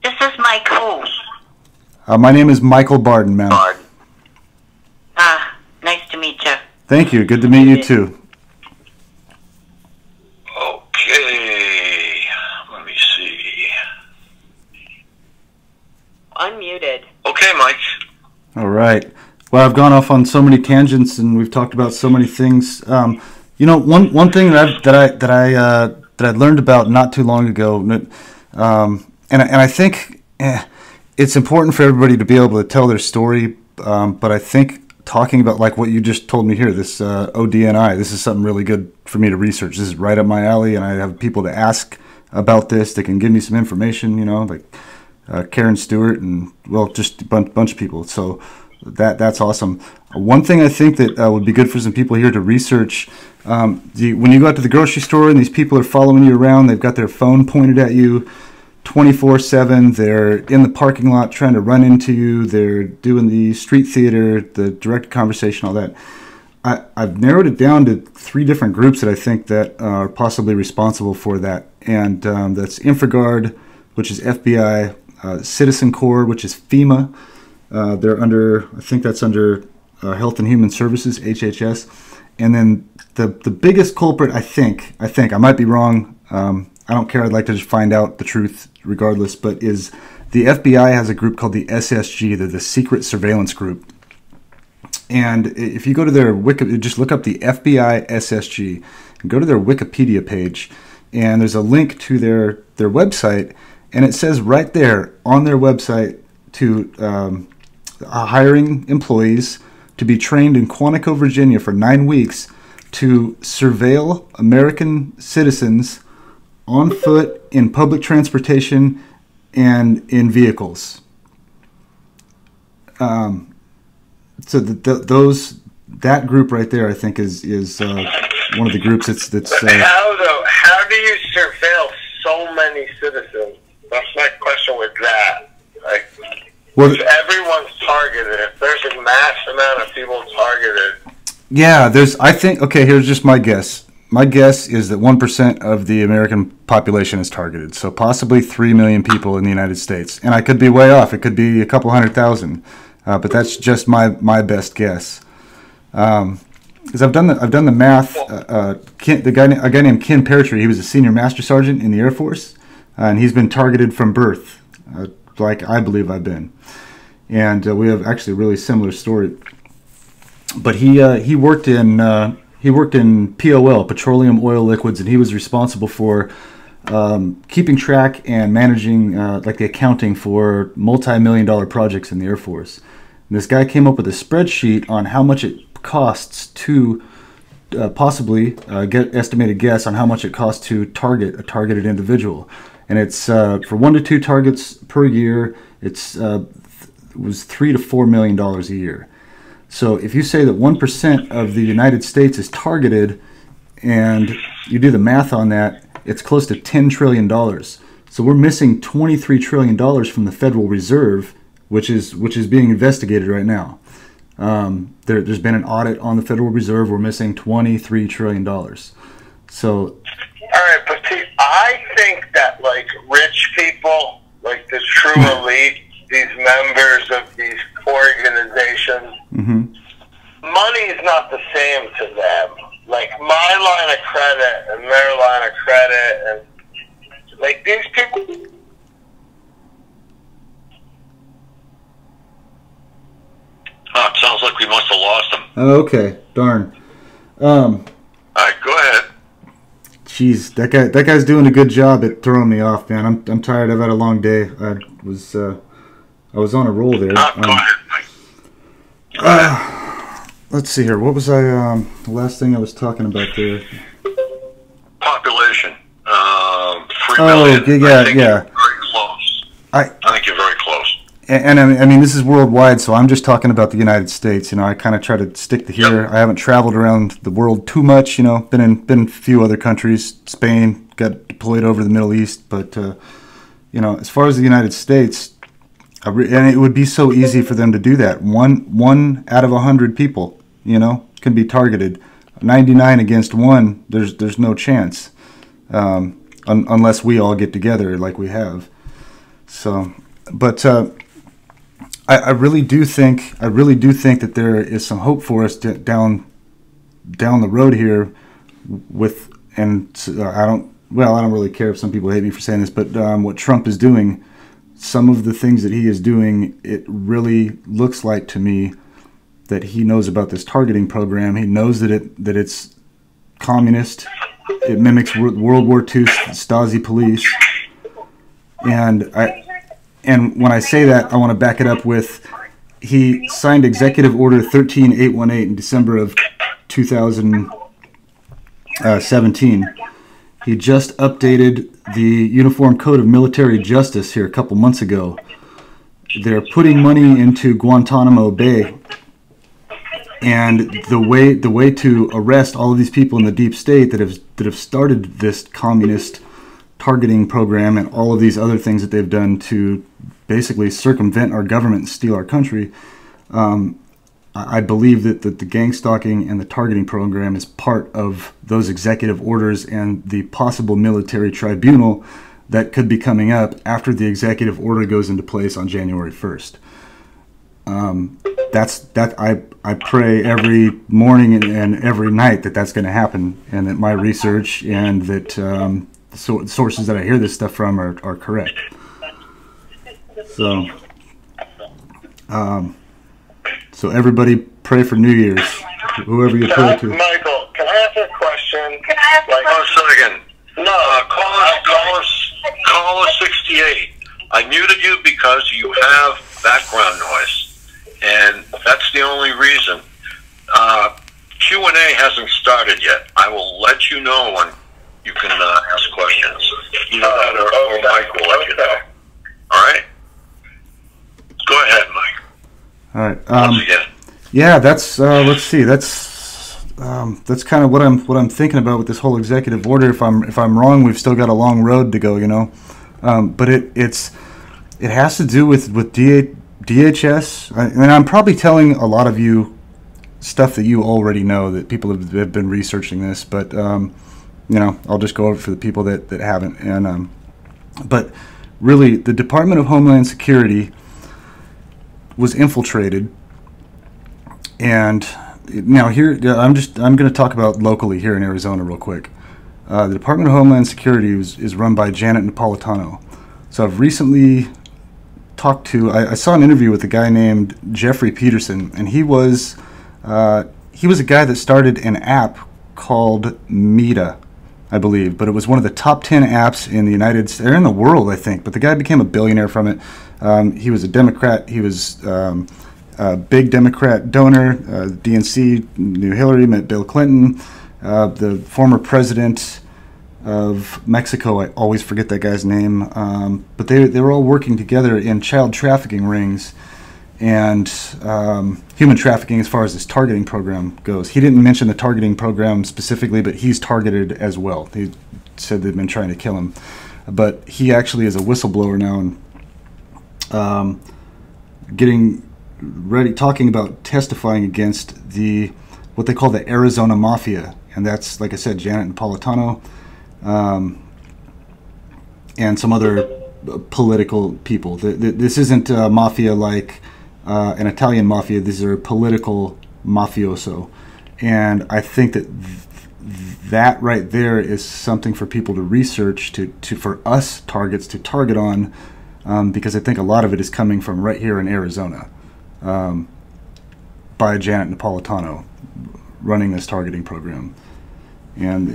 This is Mike who? My name is Michael Barden, ma'am. Barden. Nice to meet you. Thank you. Good to meet you too. Okay. Let me see. Unmuted. Okay, Mike. All right. Well, I've gone off on so many tangents, and we've talked about so many things. You know, one thing that I learned about not too long ago, and I think it's important for everybody to be able to tell their story. But I think talking about like what you just told me here, this ODNI, this is something really good for me to research. This is right up my alley, and I have people to ask about this. They can give me some information, you know, like Karen Stewart and, well, just a bunch of people. So that's awesome. One thing I think that would be good for some people here to research, when you go out to the grocery store and these people are following you around, they've got their phone pointed at you 24/7. They're in the parking lot trying to run into you. They're doing the street theater, the direct conversation, all that. I've narrowed it down to 3 different groups that I think that are possibly responsible for that. And that's InfraGard, which is FBI, Citizen Corps, which is FEMA. They're under, I think that's under Health and Human Services, HHS. And then the biggest culprit, I think, I might be wrong, I don't care, I'd like to just find out the truth regardless, but is the FBI has a group called the SSG, they're the Secret Surveillance Group. And if you go to their just look up the FBI SSG, and go to their Wikipedia page, and there's a link to their website, and it says right there on their website to hiring employees to be trained in Quantico, Virginia for 9 weeks to surveil American citizens on foot, in public transportation, and in vehicles. So that group right there, I think, is one of the groups that's. How do you surveil so many citizens? That's my question with that. Like, well, if everyone's targeted, if there's a mass amount of people targeted. Yeah, I think, okay, here's just my guess. My guess is that 1% of the American population is targeted, so possibly 3 million people in the United States. And I could be way off. It could be a couple 100,000, but that's just my best guess. Because I've done the math. A guy named Ken Peartree, he was a senior master sergeant in the Air Force, and he's been targeted from birth, like I believe I've been. And we have actually a really similar story. But he worked in POL, petroleum oil liquids, and he was responsible for keeping track and managing like the accounting for multi-million-dollar projects in the Air Force. And this guy came up with a spreadsheet on how much it costs to possibly get estimated guess on how much it costs to target a targeted individual. And it's for 1 to 2 targets per year. It was $3 to $4 million a year. So if you say that 1% of the United States is targeted, and you do the math on that, it's close to $10 trillion. So we're missing $23 trillion from the Federal Reserve, which is being investigated right now. There's been an audit on the Federal Reserve. We're missing $23 trillion. So. All right, but see, I think that like rich people, like the true elite, these members of these organizations, money is not the same to them. like my line of credit and their line of credit, and like these people. Oh, it sounds like we must have lost him. Oh, okay, darn. All right, go ahead. Jeez, that guy's doing a good job at throwing me off, man. I'm tired. I've had a long day. I was on a roll there. Go ahead, Mike. Let's see here. What was I? The last thing I was talking about there. Population. 3 million. Yeah, I think yeah. You're very close. I think you're very close. And I mean, this is worldwide, so I'm just talking about the United States. You know, I kind of try to stick to here. Yep. I haven't traveled around the world too much. You know, been in a few other countries. Spain, got deployed over the Middle East, but you know, as far as the United States, and it would be so easy for them to do that. One out of 100 people, you know, can be targeted. 99 against 1. There's no chance, unless we all get together like we have. So, but. I really do think that there is some hope for us down the road here. I don't really care if some people hate me for saying this, but what Trump is doing, some of the things that he is doing, it really looks like to me that he knows about this targeting program. He knows that it's communist. It mimics World War II Stasi police, And when I say that, I want to back it up with, he signed Executive Order 13818 in December of 2017. He just updated the Uniform Code of Military Justice here a couple months ago. They're putting money into Guantanamo Bay, and the way to arrest all of these people in the deep state that have started this communist targeting program and all of these other things that they've done to basically circumvent our government and steal our country, I believe that the gang stalking and the targeting program is part of those executive orders and the possible military tribunal that could be coming up after the executive order goes into place on January 1st. I pray every morning and every night that that's going to happen, and that my research and that the sources that I hear this stuff from are correct. So, so everybody pray for New Year's, whoever you pray to. Michael, can I ask a question? One second. No, caller 68. I muted you because you have background noise, and that's the only reason. Q&A hasn't started yet. I will let you know when you can ask questions. Either that or Mike will let you know. All right? Go ahead, Mike. All right. Once again. Yeah, that's let's see. That's kind of what I'm thinking about with this whole executive order. If I'm wrong, we've still got a long road to go, you know. But it has to do with DHS, and I'm probably telling a lot of you stuff that you already know, that people have been researching this, but you know, I'll just go over it for the people that haven't. And but really, the Department of Homeland Security was infiltrated, and now here I'm going to talk about locally here in Arizona real quick. The Department of Homeland Security is run by Janet Napolitano. So I've recently talked to, I saw an interview with a guy named Jeffrey Peterson, and he was a guy that started an app called Meta, I believe, but it was one of the top 10 apps in the United States, or in the world, I think. But the guy became a billionaire from it. He was a Democrat. He was a big Democrat donor. DNC knew Hillary, met Bill Clinton. The former president of Mexico, I always forget that guy's name. But they were all working together in child trafficking rings and human trafficking as far as this targeting program goes. He didn't mention the targeting program specifically, but he's targeted as well. He said they've been trying to kill him. But he actually is a whistleblower now, and getting ready, talking about testifying against what they call the Arizona Mafia, and that's, like I said, Janet Napolitano, and some other political people. This isn't a mafia like an Italian mafia. These are political mafioso, and I think that that right there is something for people to research, for us targets to target on, because I think a lot of it is coming from right here in Arizona, by Janet Napolitano running this targeting program. And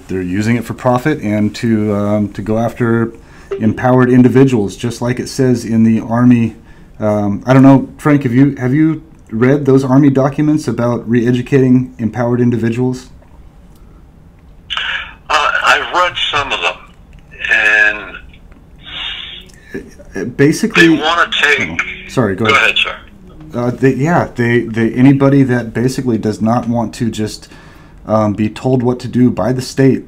they're using it for profit and to go after empowered individuals, just like it says in the Army. I don't know, Frank, have you read those Army documents about re-educating empowered individuals? I've read some of them, and basically they want to take. Sorry, go ahead, sir. Anybody that basically does not want to just be told what to do by the state,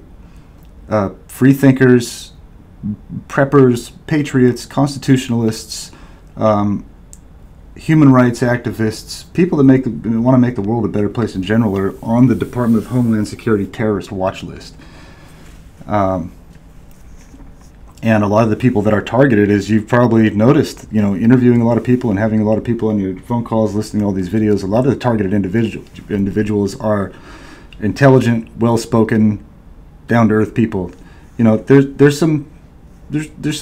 free thinkers, preppers, patriots, constitutionalists, human rights activists, people that want to make the world a better place in general, are on the Department of Homeland Security terrorist watch list. And a lot of the people that are targeted, as you've probably noticed, interviewing a lot of people and having a lot of people on your phone calls, listening to all these videos, a lot of the targeted individuals are intelligent, well-spoken, down-to-earth people. There's some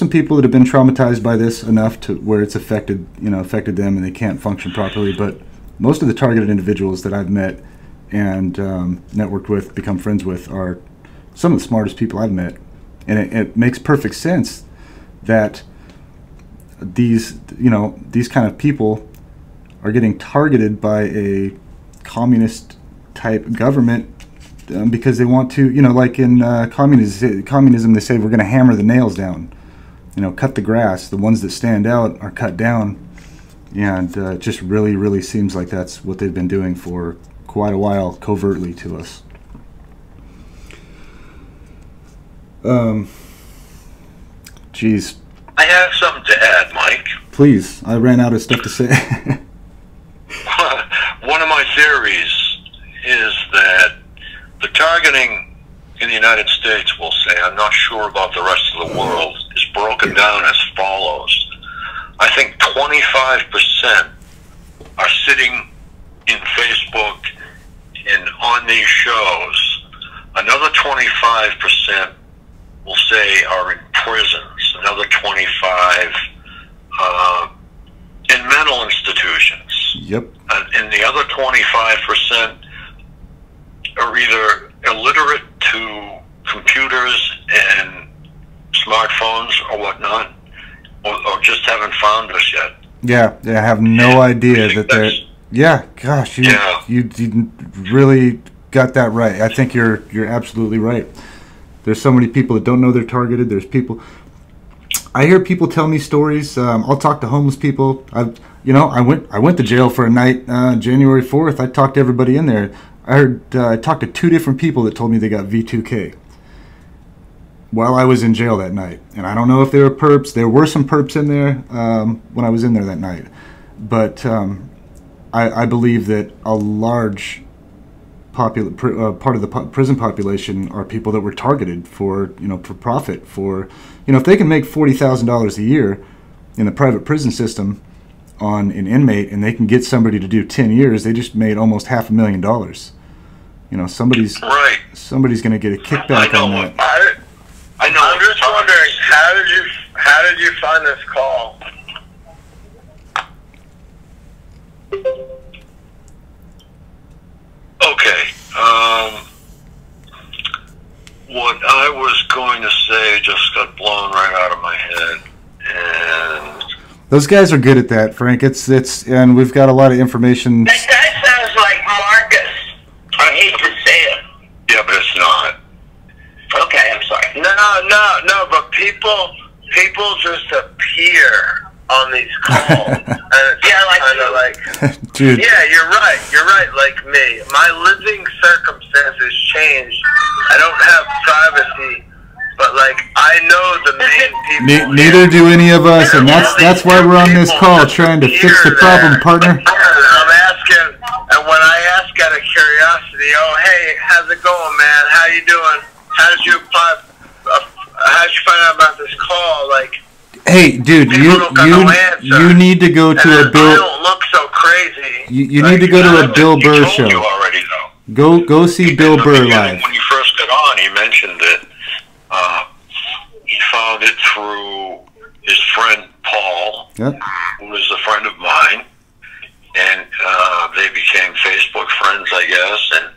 people that have been traumatized by this enough to where it's affected them and they can't function properly. But most of the targeted individuals that I've met and networked with, become friends with, are some of the smartest people I've met. And it makes perfect sense that these kind of people are getting targeted by a communist type government because they want to, like in communism, they say we're going to hammer the nails down, cut the grass. The ones that stand out are cut down, and it just really, really seems like that's what they've been doing for quite a while, covertly to us. Geez. I have something to add, Mike. Please, I ran out of stuff to say. One of my theories is that the targeting in the United States, we'll say, I'm not sure about the rest of the world, is broken down as follows. I think 25% are sitting in Facebook and on these shows. Another 25% we'll say are in prisons, another 25 in mental institutions. Yep. And the other 25% are either illiterate to computers and smartphones or whatnot, or just haven't found us yet. Yeah, I have no idea that they're... Yeah, gosh, you really got that right. I think you're absolutely right. There's so many people that don't know they're targeted. There's people... I hear people tell me stories. I'll talk to homeless people. I went to jail for a night, January 4th. I talked to everybody in there. I talked to 2 different people that told me they got V2K while I was in jail that night. And I don't know if they were perps. There were some perps in there when I was in there that night. But I believe that a large part of the prison population are people that were targeted for profit. For if they can make $40,000 a year in the private prison system on an inmate, and they can get somebody to do 10 years, they just made almost $500,000. Somebody's going to get a kickback on that. I know. I'm just wondering, how did you find this call? Okay. What I was going to say just got blown right out of my head, and those guys are good at that, Frank. And we've got a lot of information. That guy sounds like Marcus. I hate to say it. Yeah, but it's not. Okay, I'm sorry. No, but people just appear on these calls. And it's kind of like, dude. Yeah, you're right, like me. My living circumstances changed. I don't have privacy, but like, I know the main people. Neither do any of us, and that's why we're on this call, trying to fix the problem, partner. I'm asking, and when I ask out of curiosity, oh, hey, how's it going, man? How you doing? How'd you find out about this call? Like, hey, dude, you need to go to a Bill. I don't look so crazy. You need to go to a Bill Burr show. You already know. Go see Bill Burr live. When you friend Paul, Yep. who was a friend of mine, and they became Facebook friends, I guess. And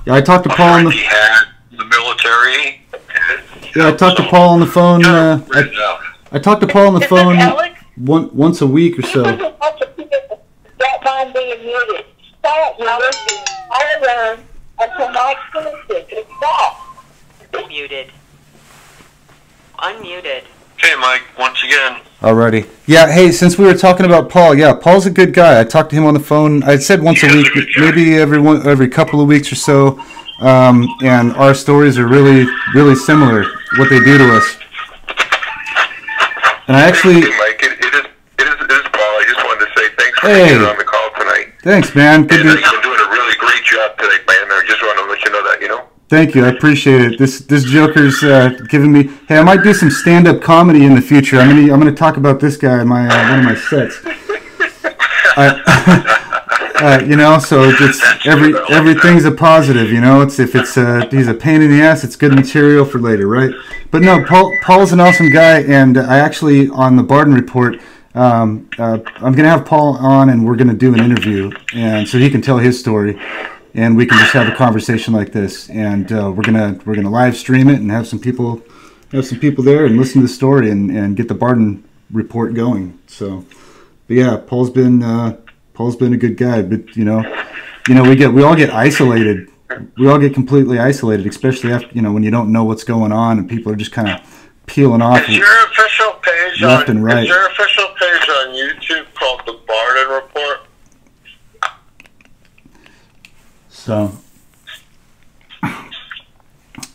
Yeah, I talked to a Paul on friend the. he had in the military. And, Yeah, I talked to Paul on the phone. written out. I talked to Paul on the Is phone it Alex? once a week or so. That mind being muted. Stop, you're listening. I learned until Mike finished it. Stop. Muted. Unmuted. Okay, Mike, once again. Alrighty. Yeah, hey, since we were talking about Paul, yeah, Paul's a good guy. I talked to him on the phone. I said once a He is week, a good guy. maybe every couple of weeks or so. And our stories are really, really similar, what they do to us. And I actually... Hey, Mike, it is Paul. I just wanted to say thanks for Hey. being on the call tonight. Thanks, man. Good And, to... you've been doing a really great job today, man. I just want to let you know that, you know? Thank you. I appreciate it. This Joker's giving me... Hey, I might do some stand-up comedy in the future. I'm gonna talk about this guy in my one of my sets. You know, so it's everything's a positive. You know, if he's a pain in the ass, it's good material for later, right? But no, Paul's an awesome guy, and I actually on the Barden report, I'm gonna have Paul on, and we're gonna do an interview, and so he can tell his story. And we can just have a conversation like this, and we're gonna live stream it and have some people there and listen to the story and get the Barden report going. So, but yeah, Paul's been a good guy, but you know we all get isolated. We all get completely isolated, especially after when you don't know what's going on and people are just kind of peeling off Is your official page left and right. Is your official page on YouTube called the Barden Report? So,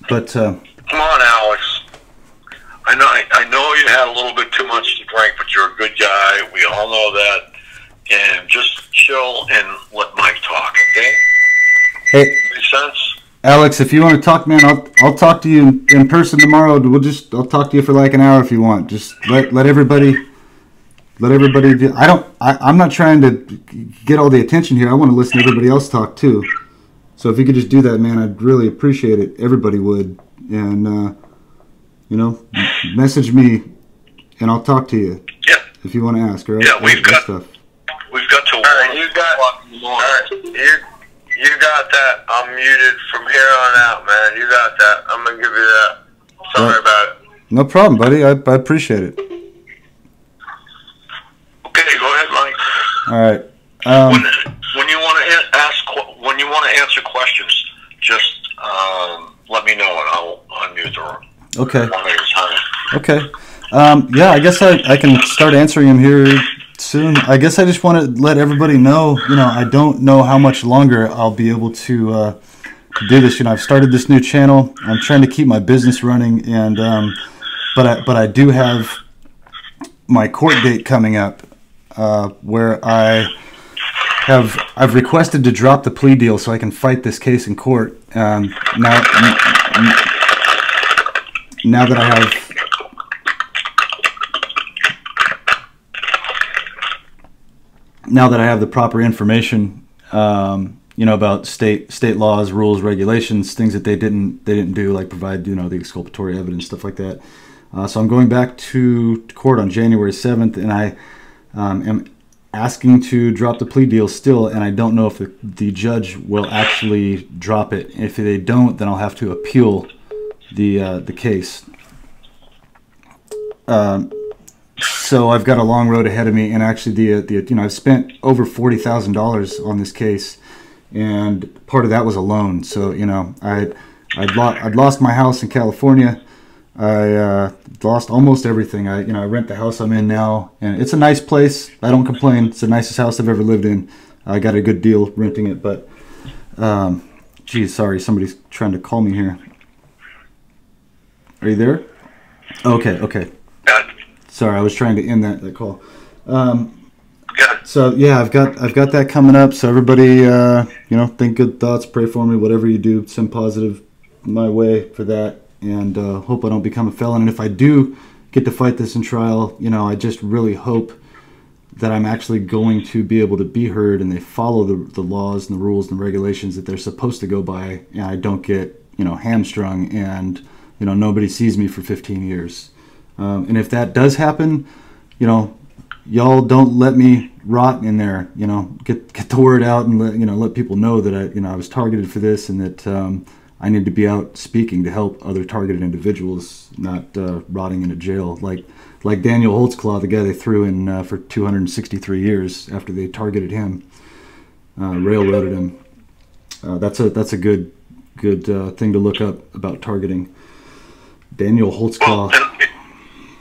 but Come on, Alex. I know you had a little bit too much to drink, but you're a good guy. We all know that. And just chill and let Mike talk, okay? hey, Make sense? Alex, if you want to talk, man, I'll talk to you in person tomorrow. I'll talk to you for like an hour if you want. Just let everybody do. I'm not trying to get all the attention here. I want to listen to everybody else talk too. So if you could just do that, man, I'd really appreciate it. Everybody would, and message me, and I'll talk to you. Yeah. If you want to ask, all right? Yeah, we've got stuff. till 1 o'clock in the morning. You got that. I'm muted from here on out, man. You got that. I'm gonna give you that. Sorry about it. No problem, buddy. I appreciate it. Okay, go ahead, Mike. All right. When you want to answer questions, just let me know and I'll unmute the room. Okay. One at a time. Okay. Yeah, I guess I can start answering them here soon. I guess I just want to let everybody know, I don't know how much longer I'll be able to do this. I've started this new channel. I'm trying to keep my business running, and but I do have my court date coming up, where I've requested to drop the plea deal so I can fight this case in court. Now that I have. Now that I have the proper information, about state laws, rules, regulations, things that they didn't do, like provide, the exculpatory evidence, stuff like that. So I'm going back to court on January 7th, and I am asking to drop the plea deal still, and I don't know if the judge will actually drop it. If they don't, then I'll have to appeal the case. So I've got a long road ahead of me, and actually I've spent over $40,000 on this case, and part of that was a loan. So I'd lost my house in California. I lost almost everything. I rent the house I'm in now, and it's a nice place. I don't complain. It's the nicest house I've ever lived in. I got a good deal renting it, but geez, sorry, somebody's trying to call me here. Are you there? Okay. Sorry, I was trying to end that call. So yeah, I've got that coming up. So everybody, think good thoughts, pray for me, whatever you do, send positive my way for that, and hope I don't become a felon. And if I do get to fight this in trial, I just really hope that I'm actually going to be able to be heard, and they follow the laws and the rules and the regulations that they're supposed to go by, and I don't get hamstrung, and nobody sees me for 15 years. And if that does happen, you know, y'all don't let me rot in there. You know, get the word out and let people know that I was targeted for this, and that I need to be out speaking to help other targeted individuals, not rotting in a jail like Daniel Holtzclaw, the guy they threw in for 263 years after they targeted him, railroaded him. That's a good thing to look up about targeting. Daniel Holtzclaw. Well,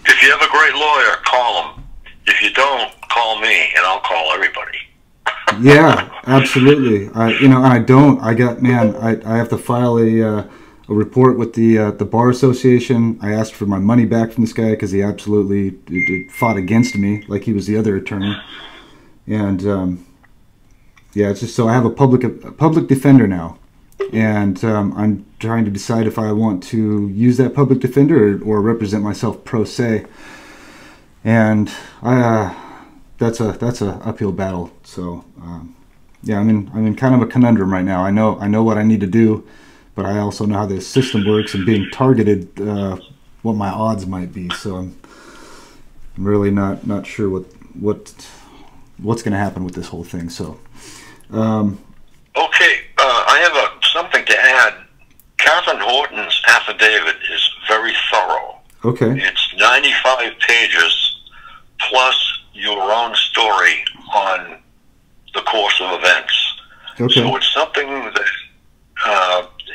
if you have a great lawyer, call him. If you don't, call me, and I'll call everybody. Yeah, absolutely. I have to file a report with the Bar Association. I asked for my money back from this guy because he absolutely fought against me like he was the other attorney. And yeah, it's just so I have a public defender now, and I'm trying to decide if I want to use that public defender or represent myself pro se. And that's a uphill battle. So yeah, I'm in kind of a conundrum right now. I know what I need to do, but I also know how the system works, and being targeted, what my odds might be. So I'm really not sure what's going to happen with this whole thing. So okay, I have something to add. Catherine Horton's affidavit is very thorough. Okay. It's 95 pages plus your own story on the course of events. Okay. So it's something that,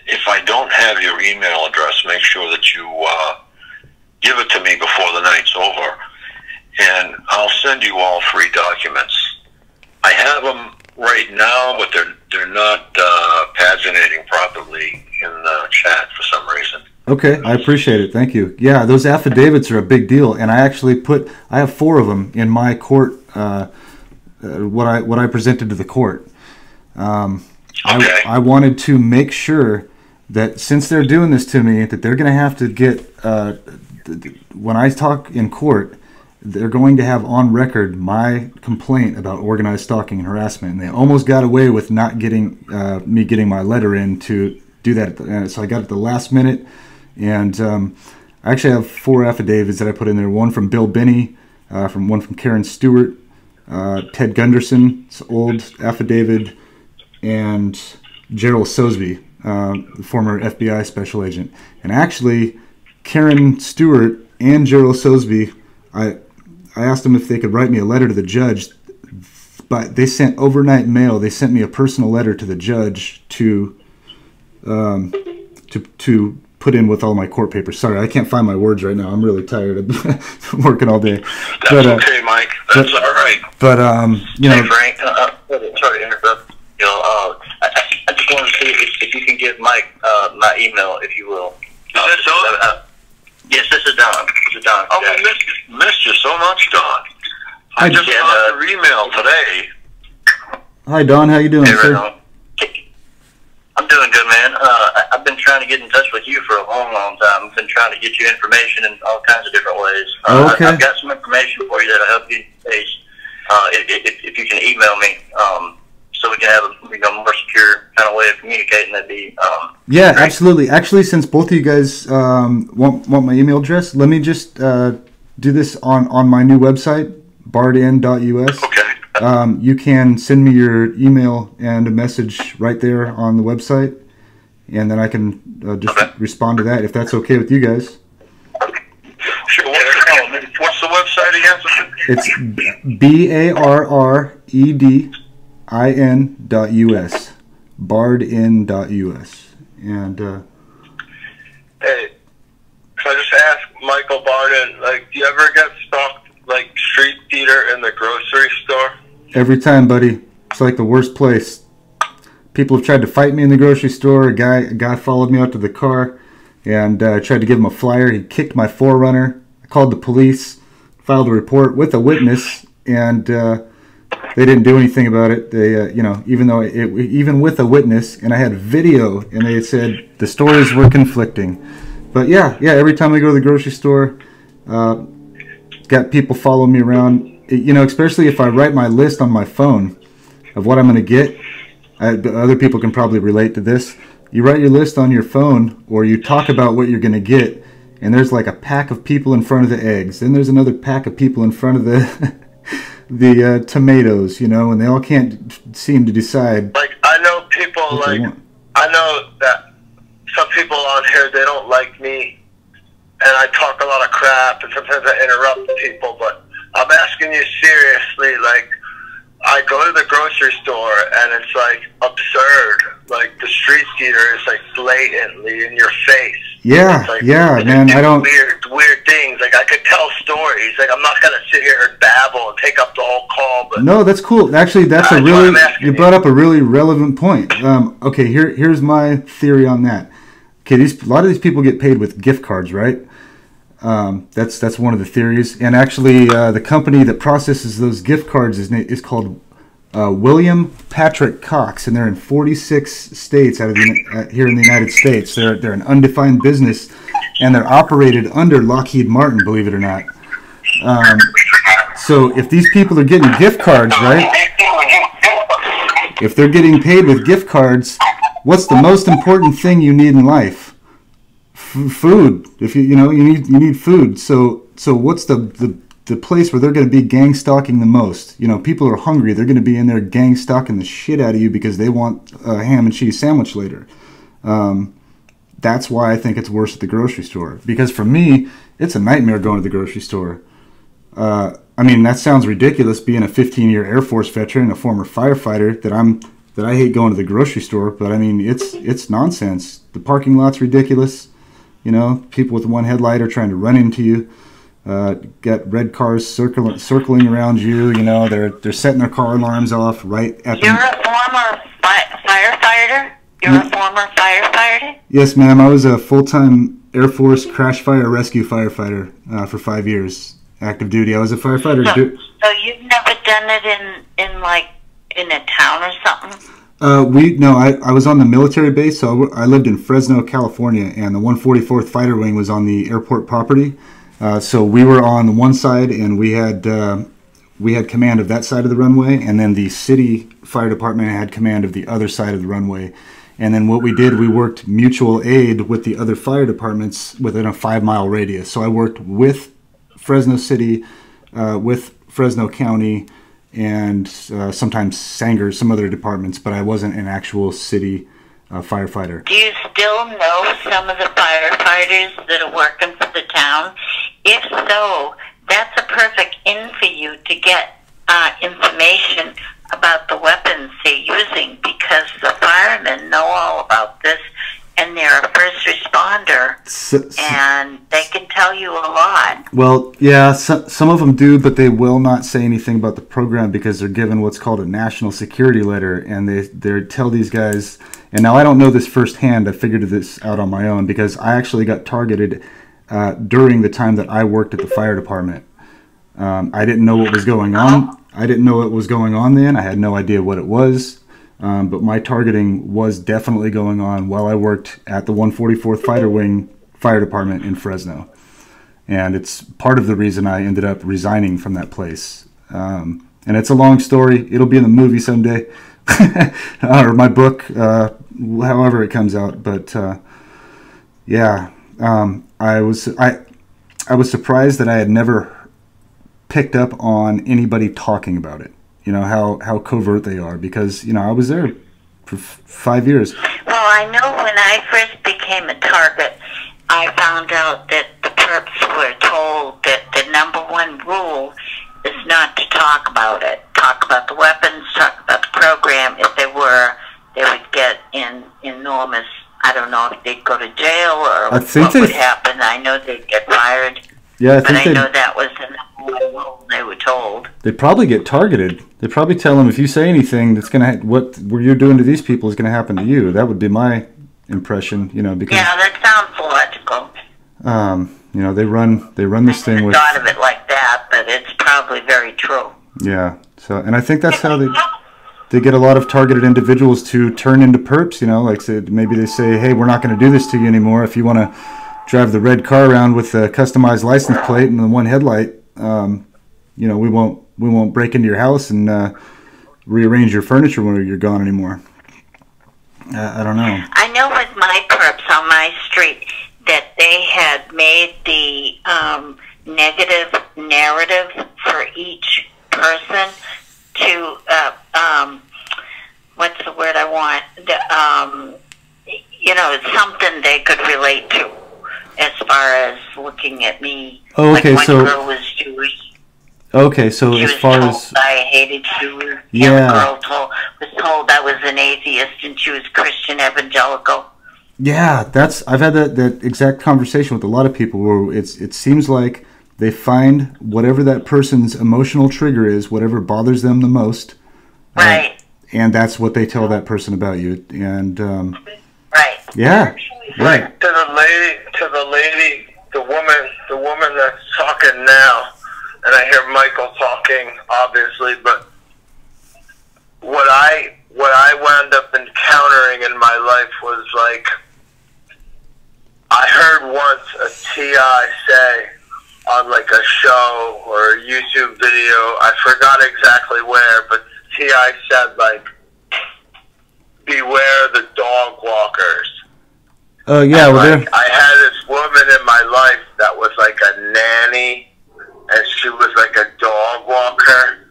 if I don't have your email address, make sure that you give it to me before the night's over, and I'll send you all 3 documents. I have them right now, but they're not paginating properly in the chat for some reason. Okay, I appreciate it. Thank you. Yeah, those affidavits are a big deal, and I have 4 of them in my court. What I presented to the court. Okay. I wanted to make sure that since they're doing this to me, that they're going to have to get when I talk in court, they're going to have on record my complaint about organized stalking and harassment. And they almost got away with not getting me getting my letter in to do that. So I got it at the last minute. And I actually have 4 affidavits that I put in there. One from Bill Binney, one from Karen Stewart, Ted Gunderson's old affidavit, and Gerald Sosby, the former FBI special agent. And actually, Karen Stewart and Gerald Sosby, I asked them if they could write me a letter to the judge, but they sent overnight mail. They sent me a personal letter to the judge to put in with all my court papers. Sorry, I can't find my words right now. I'm really tired. I've been working all day. That's okay, Mike. That's all right. But you know, Hey, Frank. Sorry to interrupt. You know, I just want to see if you can give Mike my email, if you will. Is this Don? Yes, this is Don. This is Don. Oh, we missed you so much, Don. I just got your email today. Hi, Don. How you doing, sir? I'm doing good, man. I've been trying to get in touch with you for a long, long time. I've been trying to get you information in all kinds of different ways. Okay. I've got some information for you that'll help you in case, if you can email me, so we can have a more secure kind of way of communicating. That'd be yeah, great. Absolutely. Actually, since both of you guys want my email address, let me just do this on my new website, barden.us. Okay. You can send me your email and a message right there on the website, and then I can just respond to that if that's okay with you guys. Sure. What's the website again? It's BARREDIN.us. Barden.us. And Hey, can I just ask Michael Barden, like, do you ever get stalked, like, street theater in the grocery store? every time, buddy. It's like the worst place. People have tried to fight me in the grocery store. A guy followed me out to the car, and I tried to give him a flyer. He kicked my 4Runner. I called the police, filed a report with a witness, and they didn't do anything about it. They, even with a witness, and I had video, and they said the stories were conflicting. But yeah, every time I go to the grocery store, got people following me around. Especially if I write my list on my phone of what I'm going to get. Other people can probably relate to this. You write your list on your phone, or you talk about what you're going to get, and there's like a pack of people in front of the eggs. Then there's another pack of people in front of the the tomatoes, you know, and they all can't seem to decide. Like, I know people, like, I know that some people on here, they don't like me, and I talk a lot of crap, and sometimes I interrupt people, but I'm asking you seriously, like, I go to the grocery store, and it's, like, absurd. Like, the street theater is, like, blatantly in your face. Yeah, like, yeah, man, I don't... Weird things. Like, I could tell stories. Like, I'm not going to sit here and babble and take up the whole call, but... No, that's cool. Actually, that's a really... You brought up a really relevant point. Okay, here's my theory on that. Okay, a lot of these people get paid with gift cards, right? That's one of the theories. And actually, the company that processes those gift cards is called William Patrick Cox, and they're in 46 states out of here in the United States. They're an undefined business, and they're operated under Lockheed Martin, believe it or not. So if these people are getting gift cards, right? If they're getting paid with gift cards, what's the most important thing you need in life? Food. If you need food. So what's the place where they're going to be gang stalking the most? You know, people are hungry. They're going to be in there gang stalking the shit out of you because they want a ham and cheese sandwich later. That's why I think it's worse at the grocery store. Because for me, it's a nightmare going to the grocery store. I mean, that sounds ridiculous, being a 15-year Air Force veteran, a former firefighter, that I hate going to the grocery store. But I mean, it's nonsense. The parking lot's ridiculous. You know, people with one headlight are trying to run into you. Got red cars circling around you. You know, they're setting their car alarms off right at. You're a former firefighter. You're a former firefighter. Yes, ma'am. I was a full-time Air Force crash fire rescue firefighter for 5 years, active duty. I was a firefighter. So you've never done it in a town or something? I was on the military base, so I lived in Fresno, California, and the 144th Fighter Wing was on the airport property. So we were on one side, and we had command of that side of the runway, and then the city fire department had command of the other side of the runway. And then what we did, we worked mutual aid with the other fire departments within a 5-mile radius. So I worked with Fresno City, with Fresno County, and sometimes Sanger, some other departments, but I wasn't an actual city firefighter. Do you still know some of the firefighters that are working for the town? If so, that's a perfect in for you to get information about the weapons they're using, because the firemen know all about this, and they're a first responder, and they can tell you a lot. Well, yeah, some of them do, but they will not say anything about the program because they're given what's called a national security letter, and they tell these guys, and now I don't know this firsthand, I figured this out on my own, because I actually got targeted during the time that I worked at the fire department. I didn't know what was going on. I didn't know what was going on then. I had no idea what it was. But my targeting was definitely going on while I worked at the 144th Fighter Wing Fire Department in Fresno. And it's part of the reason I ended up resigning from that place. And it's a long story. It'll be in the movie someday. Or my book, however it comes out. But yeah, I was surprised that I had never picked up on anybody talking about it. You know, how covert they are, because, you know, I was there for 5 years. Well, I know when I first became a target, I found out that the perps were told that the #1 rule is not to talk about it. Talk about the weapons, talk about the program. If they were, they would get in enormous, I don't know if they'd go to jail or what would happen. I know they'd get fired. Yeah, but I know that was the #1 rule they were told. They'd probably get targeted. They'd probably tell them, if you say anything, that's gonna what you're doing to these people is gonna happen to you. That would be my impression, you know, because yeah, that sounds logical. You know, they run this thing with. I thought of it like that, but it's probably very true. Yeah. So, and I think that's how they get a lot of targeted individuals to turn into perps. You know, like maybe they say, hey, we're not going to do this to you anymore. If you want to drive the red car around with a customized license plate and the one headlight, you know, we won't break into your house and rearrange your furniture when you're gone anymore. I don't know. I know with my perps on my street, that they had made the negative narrative for each person to, what's the word I want? You know, it's something they could relate to as far as looking at me. Oh, okay, like so... one girl was Jewish. Okay, so she as was far told as... I hated Jews. Yeah. A girl was told I was an atheist and she was Christian evangelical. Yeah, I've had that exact conversation with a lot of people where it seems like they find whatever that person's emotional trigger is, whatever bothers them the most, right? And that's what they tell that person about you. And right, yeah, right. To the woman that's talking now, and I hear Michael talking, obviously, but what I wound up encountering in my life was like, I heard once a T.I. say on like a show or a YouTube video, I forgot exactly where, but T.I. said like, beware the dog walkers. Yeah, well, like, I had this woman in my life that was like a nanny, and she was like a dog walker,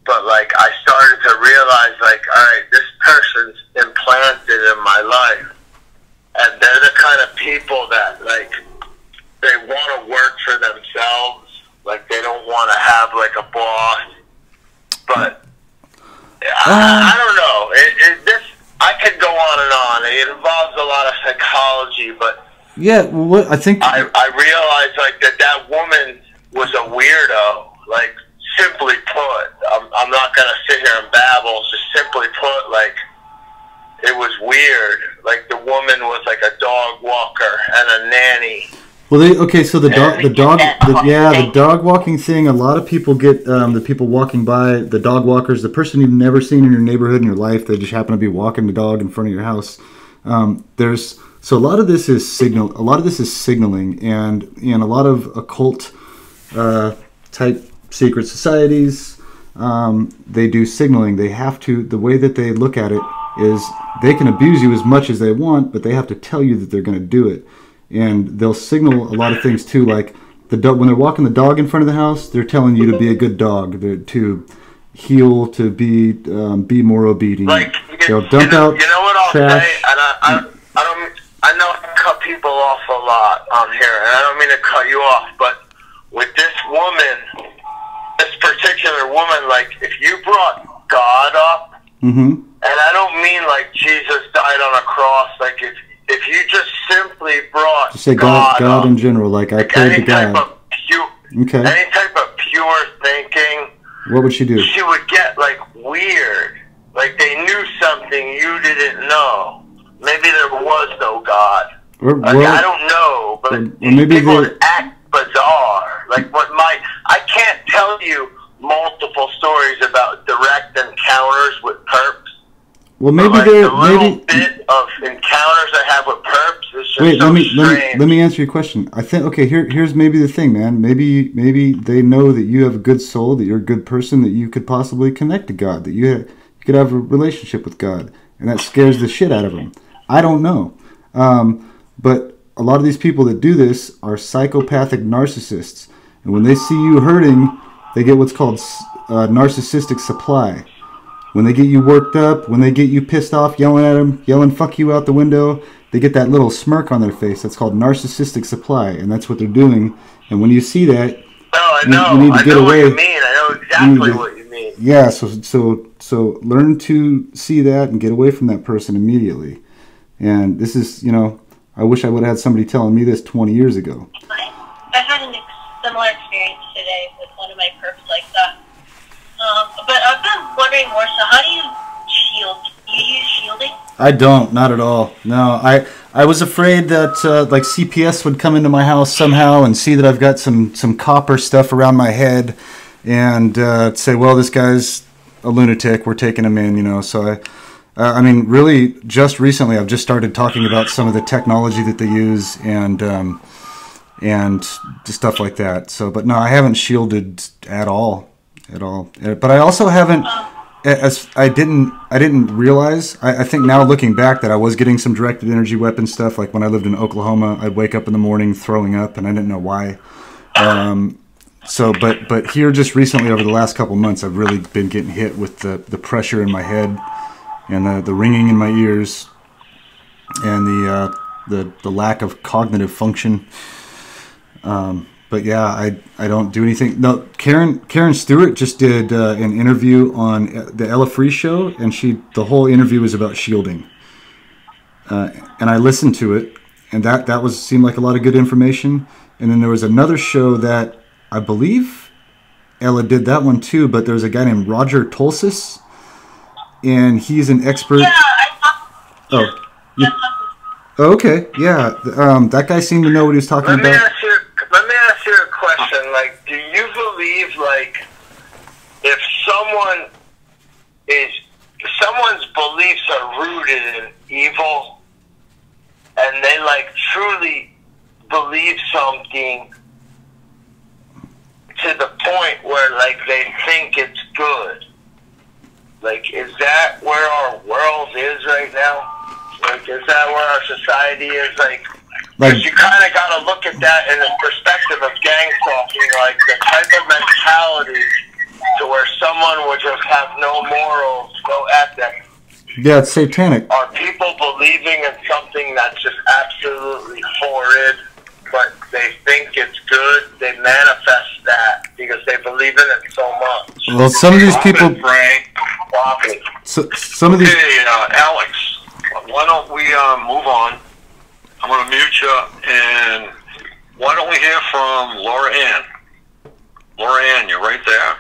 but like I started to realize like, alright, this person's implanted in my life. And they're the kind of people that, like, they want to work for themselves. Like, they don't want to have, like, a boss. But, I don't know. I could go on and on. It involves a lot of psychology, but... Yeah, well, I think... I realized, like, that woman was a weirdo. Like, simply put. I'm not going to sit here and babble. Just simply put, like... It was weird. Like the woman was like a dog walker and a nanny. Well, so the dog walking thing. A lot of people get the people walking by, the dog walkers, the person you've never seen in your neighborhood in your life. They just happen to be walking the dog in front of your house. So a lot of this is signal. A lot of this is signaling, and a lot of occult type secret societies. They do signaling. They have to. The way that they look at it is they can abuse you as much as they want, but they have to tell you that they're going to do it. And they'll signal a lot of things too, like when they're walking the dog in front of the house, they're telling you to be a good dog, to heal, to be more obedient. Like, they'll dump out you know what I'll trash. say, and I know I cut people off a lot on here, and I don't mean to cut you off, but with this woman, this particular woman, like if you brought God up, and I don't mean like Jesus died on a cross. Like if you just simply brought Just say God in general. Like I prayed to God. Okay. Any type of pure thinking. What would she do? She would get like weird. Like they knew something you didn't know. Maybe there was no God. I don't know, but maybe people would act bizarre. Like I can't tell you multiple stories about direct encounters with perps. Well, maybe like they're the little bit of encounters I have with perps is just wait. so Let me answer your question. I think here's maybe the thing, man. Maybe they know that you have a good soul, that you're a good person, that you could possibly connect to God, that you could have a relationship with God, and that scares the shit out of them. I don't know, but a lot of these people that do this are psychopathic narcissists, and when they see you hurting, they get what's called narcissistic supply. When they get you worked up, when they get you pissed off, yelling at them, yelling "fuck you" out the window, they get that little smirk on their face. That's called narcissistic supply, and that's what they're doing. And when you see that, you need to get away. What you mean. I know exactly what you mean. Yeah, so learn to see that and get away from that person immediately. And this is, I wish I would have had somebody telling me this 20 years ago. I had a similar experience today with one of my perps like that. But I've been wondering more, so how do you shield? Do you use shielding? I don't, not at all. No, I was afraid that like CPS would come into my house somehow and see that I've got some copper stuff around my head and say, well, this guy's a lunatic, we're taking him in, So I mean, really, just recently I've just started talking about some of the technology that they use and stuff like that. So, but no, I haven't shielded at all. But I also haven't as I didn't realize. I think now looking back that I was getting some directed energy weapon stuff. Like when I lived in Oklahoma, I'd wake up in the morning throwing up, and I didn't know why. But here just recently, over the last couple months, I've really been getting hit with the pressure in my head and the ringing in my ears and the lack of cognitive function. But yeah, I don't do anything. No, Karen Stewart just did an interview on the Ella Free show, and the whole interview was about shielding. And I listened to it, and that seemed like a lot of good information. And then there was another show that I believe Ella did that one too, but there was a guy named Roger Tolsis, and he's an expert. Yeah, I Okay, yeah. That guy seemed to know what he was talking about. Let me ask you a question. Like, do you believe, like, if someone's beliefs are rooted in evil, and they, like, truly believe something to the point where, like, they think it's good? Like, is that where our world is right now? Like, is that where our society is? Like, because you kind of got to look at that in the perspective of gang stalking, like the type of mentality to where someone would just have no morals, no ethics. Yeah, it's satanic. Are people believing in something that's just absolutely horrid, but they think it's good? They manifest that because they believe in it so much. Well, some of these people... Some of these... Okay, Alex, why don't we move on? I'm going to mute you, and why don't we hear from Laura Ann? Laura Ann, you're right there.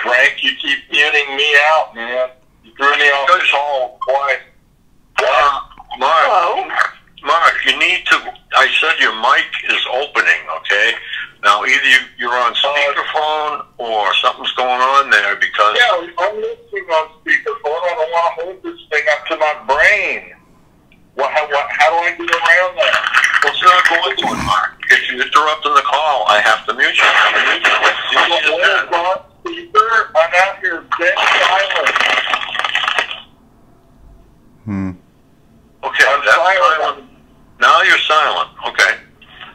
Frank, you keep muting me out, man. You threw me off the call twice. Mark, you need to... I said your mic is opening, okay? Now, either you're on speakerphone or something's going on there because... Yeah, I'm listening on speakerphone. I don't want to hold this thing up to my brain. How do I get around that? Let's not go into it, Mark. If you interrupt in the call, I have to mute you. I'm out here dead silent. Okay, that's silent. Now you're silent. Okay.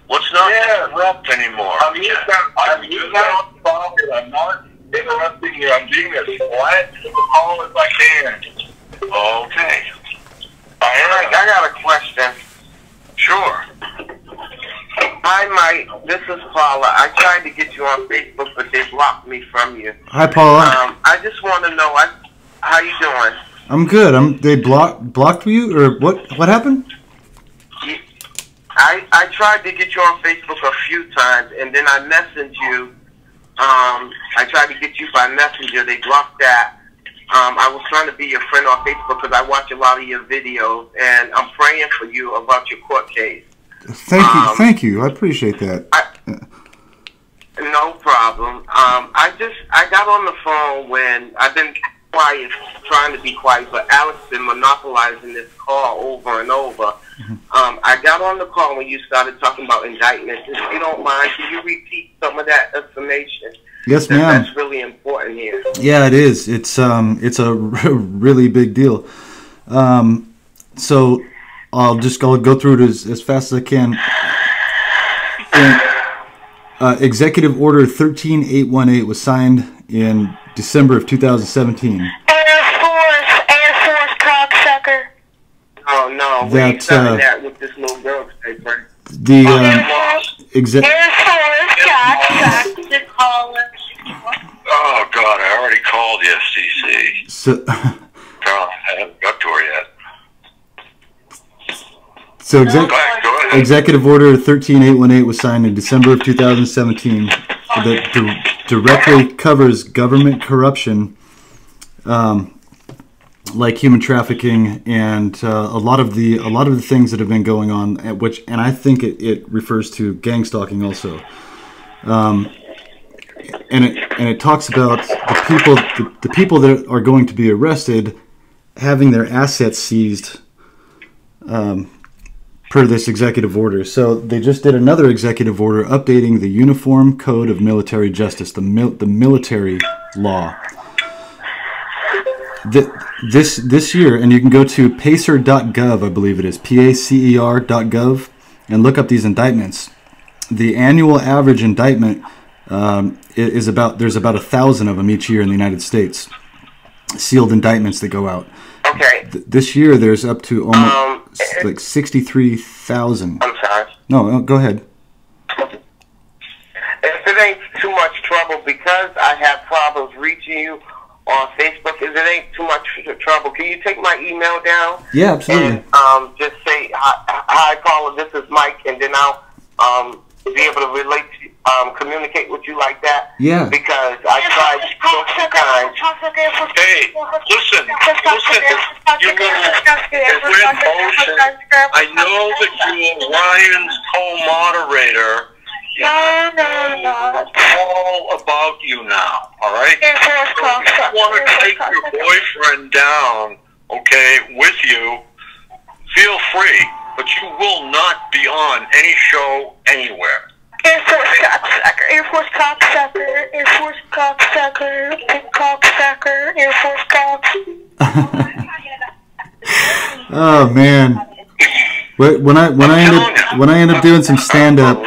Let's not interrupt anymore. I'm not bothered. I'm not interrupting you. I'm being as flat to the call as I can. Okay. I got a question. Sure. Hi, Mike. This is Paula. I tried to get you on Facebook, but they blocked me from you. Hi, Paula. I just want to know how you doing. I'm good. They blocked you, or what happened? I tried to get you on Facebook a few times, and then I messaged you. I tried to get you by Messenger. They blocked that. I was trying to be your friend on Facebook because I watch a lot of your videos, and I'm praying for you about your court case. Thank you. I appreciate that. No problem. I got on the phone when I've been quiet, trying to be quiet, but Alex been monopolizing this call over and over. I got on the call when you started talking about indictments. If you don't mind, can you repeat some of that information? Yes, ma'am. That's really important here. Yeah, it is. It's a really big deal. So I'll go through it as fast as I can. Executive Order 13818 was signed in December of 2017. Air Force, cocksucker. Oh no, we ain't done that with this little girl's paper. Air Force, cocksucker. Oh God, I already called the FCC. So, I haven't got to her yet. So go ahead. Executive Order 13818 was signed in December of 2017 that directly covers government corruption, like human trafficking and a lot of the things that have been going on, and I think it refers to gang stalking also. And it talks about the people that are going to be arrested having their assets seized. per this executive order. So they just did another executive order updating the Uniform Code of Military Justice, the military law. This year, and you can go to pacer.gov, I believe it is, pacer.gov, and look up these indictments. The annual average indictment is there's about 1,000 of them each year in the United States. Sealed indictments that go out. Okay. This year there's up to almost like 63,000. I'm sorry. No, go ahead. If it ain't too much trouble, because I have problems reaching you on Facebook, if it ain't too much trouble, can you take my email down? Yeah, absolutely. And just say, hi, Paula, this is Mike, and then I'll be able to relate to communicate with you like that. Yeah. Because I tried so few times. Hey, listen, you will win motion. I know that you're Ryan's co-moderator. No. All about you now, all right? So if you want to take your boyfriend down, okay, with you, feel free, but you will not be on any show anywhere. Air Force cocksucker, Air Force cocksucker, Air Force cocksucker, big cocksucker, Air Force cock. Oh man. When I end up doing some stand up,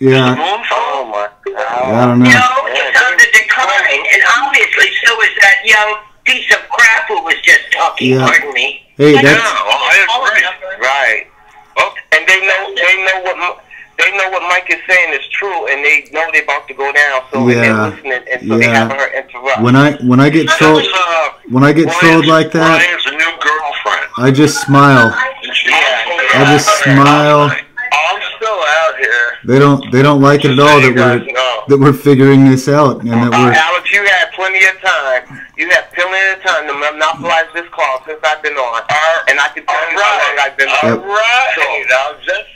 yeah. Oh my God. I don't know. It's on the decline, and obviously so is that young piece of crap who was just talking. Yeah. Pardon me. Hey, that's Right. And they know what Mike is saying is true, and they know they're about to go down. So and they're listening, and so they haven't heard interrupt. When I get trolled like that, Ryan's a new girlfriend. I just smile. I just smile. I'm still out here. They don't like it at all that we're figuring this out and that we're. Alex, you had plenty of time. You had plenty of time to monopolize this call since I've been on, and I can tell you how long I've been on. Yep.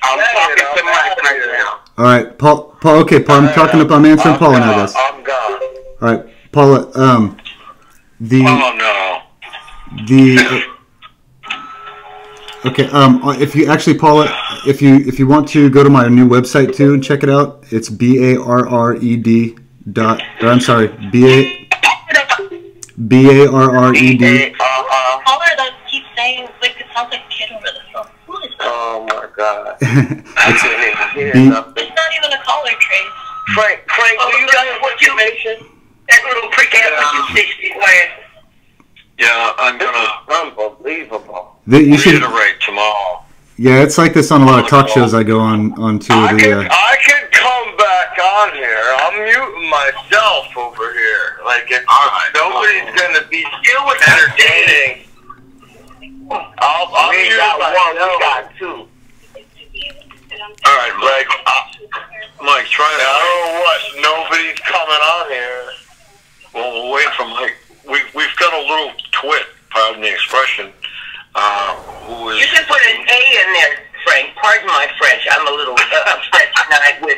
I'm talking to Mike right now. All right, Paul. Okay, Paul. I'm answering Paula now, guys. I'm gone. All right, Paula. Oh no. Okay. If you actually, Paula, if you want to go to my new website too and check it out, it's BARRED. I'm sorry, BARRED. Caller that keeps saying like it sounds like a kid over the phone. Who is that? Oh my God. I couldn't even hear nothing. It's not even a caller trace. Frank, do you got information? That little prick ass like you 60 quiet. Yeah, I'm gonna Unbelievable. You should reiterate tomorrow. Yeah, it's like this on a lot of talk shows I go on to the. I can come back on here. I'm muting myself over here. Like if nobody's gonna be still entertaining. I'll mute one. We got two. All right, Mike, try it. I don't know what. Nobody's coming on here. Well, we'll wait for Mike. We've got a little twit, pardon the expression, who is... You can put an A in there, Frank. Pardon my French. I'm a little upset tonight with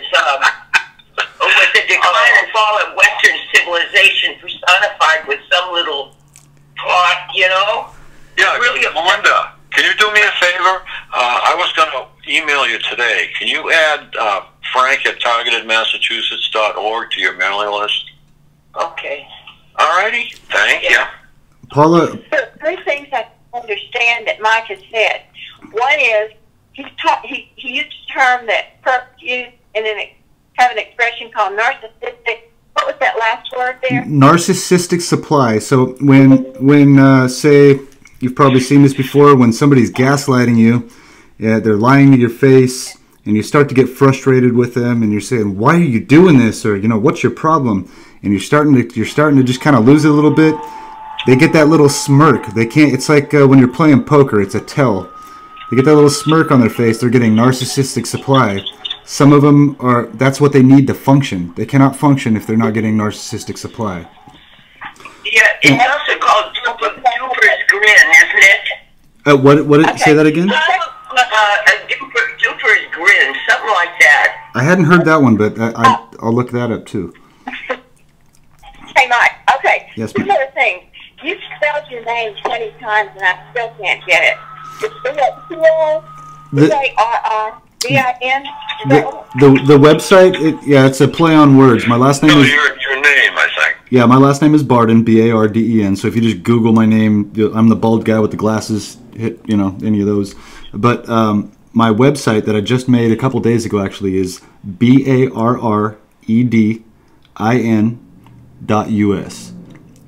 the decline and fall of Western civilization personified with some little plot, you know? Yeah, really Melinda, can you do me a favor? I was going to email you today. Can you add Frank at targetedmassachusetts.org to your mailing list? Okay. Alrighty. Thank you. Paula. Three things I understand that Mike has said. One is he used a term that Perk used and then have an expression called narcissistic. What was that last word there? Narcissistic supply. So when say, you've probably seen this before, when somebody's gaslighting you, they're lying to your face, and you start to get frustrated with them, and you're saying, "Why are you doing this?" or "What's your problem?" And you're starting to just kind of lose it a little bit. They get that little smirk. They can't. It's like when you're playing poker. It's a tell. They get that little smirk on their face. They're getting narcissistic supply. Some of them are. That's what they need to function. They cannot function if they're not getting narcissistic supply. Yeah, it's also called Duper's grin, isn't it? What did say that again? Duper's grin, something like that. I hadn't heard that one, but I'll look that up too. Hey, Mike. Okay. Yes, Two ma'am. other things. You spelled your name 20 times, and I still can't get it. C-A-R-R-D-I-N? The website, it's a play on words. My last name is... your name, I think. Yeah, my last name is Barden, B-A-R-D-E-N. So if you just Google my name, I'm the bald guy with the glasses, hit, any of those. But my website that I just made a couple days ago actually is BARREDIN.US.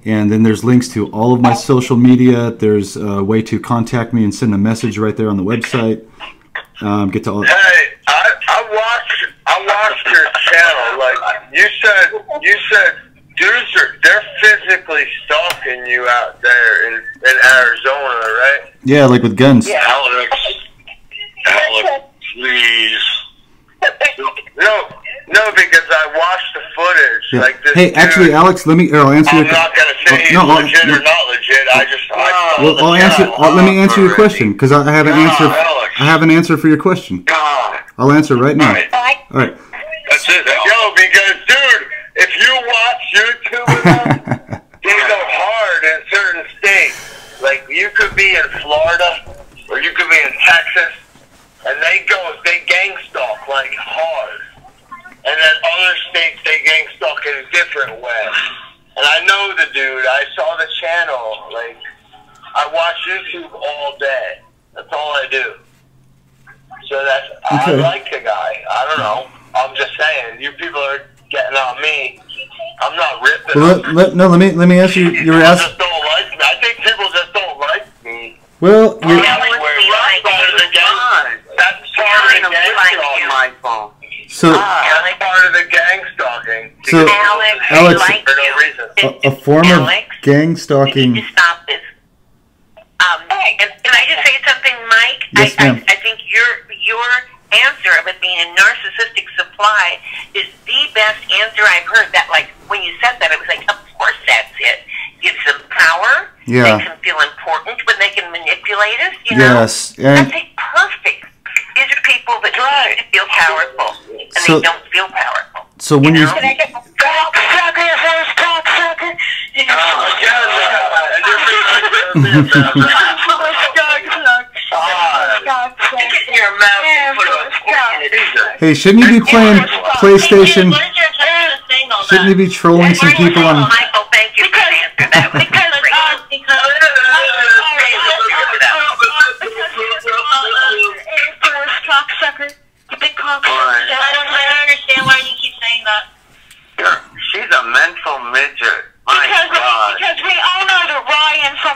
And then there's links to all of my social media. There's a way to contact me and send a message right there on the website. Get to all. Hey, I watched your channel. Like you said, dudes they're physically stalking you out there in Arizona, right? Yeah, like with guns. Yeah. Alex, please. No, because I watched the footage. Yeah. Like this. Hey, actually, Alex, I'll answer your. I'm not gonna say he's legit or not legit. I'll answer. Let me answer your question because I have an answer. I have an answer for your question. I'll answer right now. All right. That's it. Yo, because dude, if you watch YouTube with them, they go hard in certain states. Like you could be in Florida or you could be in Texas, and they gang stalk like hard. And then other states they gang stalk in a different way. And I know the dude. I saw the channel. Like I watch YouTube all day. That's all I do. So I like the guy. I don't know. I'm just saying, you people are getting on me. I'm not ripping. Let me answer you. You were asking. Just don't like me. I think people just don't like me. Well, that's part of the gang. That's part of the gang stalking. So that's part of the gang stalking. So Alex, for no reason. A form of gang stalking. Stop this. Can I just say something, Mike? Yes, ma'am. I think your answer of it being a narcissistic supply is the best answer I've heard. That, like, when you said that, it was like, of course that's it. Gives them power. Yeah. They can feel important when they can manipulate us, you know? Yes. And that's perfect. These are people that need to feel powerful, and they don't feel powerful. So when you... Hey, shouldn't you be playing PlayStation? Shouldn't you be trolling some people on... Michael, thank you for the answer. That was I don't understand why you keep saying that. She's a mental midget. Because we all know that Ryan from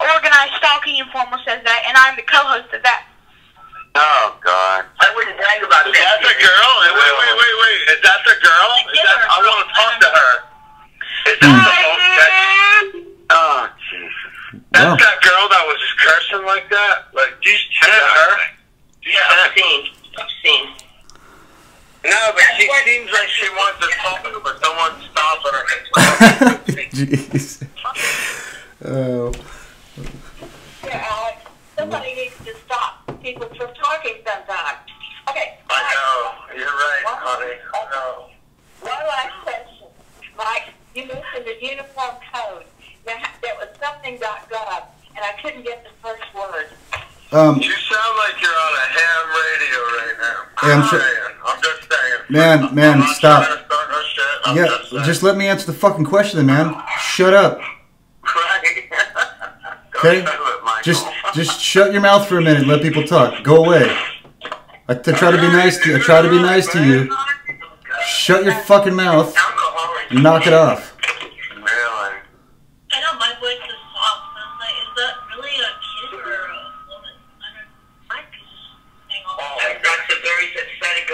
Organized Stalking Informer says that, and I'm the co-host of that. Oh, God. I wouldn't brag about that. Is that the girl? Wait. Is that the girl? I want to talk to her. Is that the Oh, jeez. That's that girl that was just cursing like that? Like, do you see her? Yeah, I've seen. No, but she seems like she wants to talk, but someone's stopping her. Jeez. Oh. Yeah, Alex, somebody needs to stop people from talking sometimes. Okay. I know. You're right, honey. I know. One last question. Mike, you mentioned the uniform code. Now, there was something.gov, and I couldn't get the first word. You sound like you're on a ham radio right now. I'm just saying. Man, stop. Yeah, just let me answer the fucking question, man. Shut up. Okay? Just shut your mouth for a minute and let people talk. Go away. I try to be nice to you. I try to be nice to you. Shut your fucking mouth and knock it off. I know my voice is soft, so I'm like, is that really a kid or a woman? I don't know. That's a very pathetic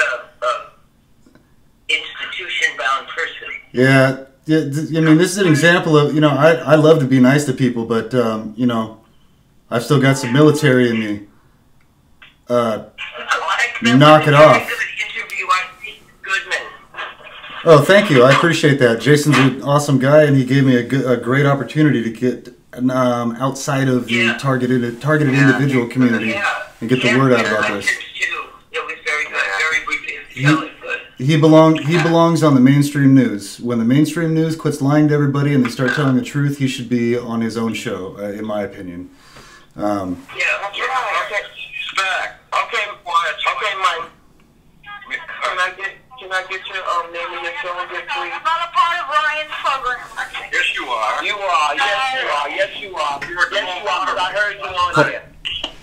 institution-bound person. Yeah, I mean, this is an example of, I love to be nice to people, but, I've still got some military in me. Knock it off. Oh, thank you. I appreciate that. Jason's an awesome guy, and he gave me a great opportunity to get outside of the targeted individual community and get the word out about this. He belongs on the mainstream news. When the mainstream news quits lying to everybody and they start telling the truth, he should be on his own show, in my opinion. That's right. I get your name and your show again, please? I'm not a part of Ryan's program. Yes, you are. You are. Yes, you are. Yes, you are. Yes, you are. 'Cause I heard you on there.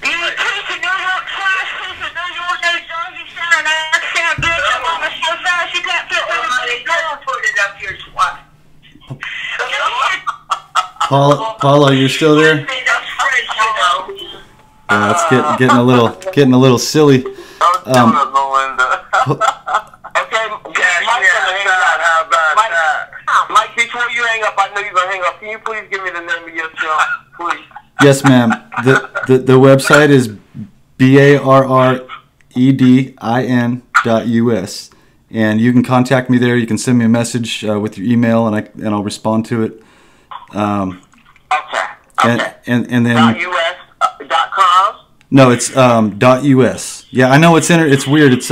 You teach a New York class, teach a New York, New Jersey center, and accent, bitch. Your mama's so fast you can't fit with it. Don't put it up your swat. Paula, you're still there? Yeah, it's getting a little silly. Melinda. Okay, Mike, before you hang up, I know you're gonna hang up. Can you please give me the name of your show, please? Yes, ma'am. The website is barredin.us, and you can contact me there. You can send me a message with your email, and I'll respond to it. Okay. And then .us.com. No, it's .us. Yeah, I know it's weird. It's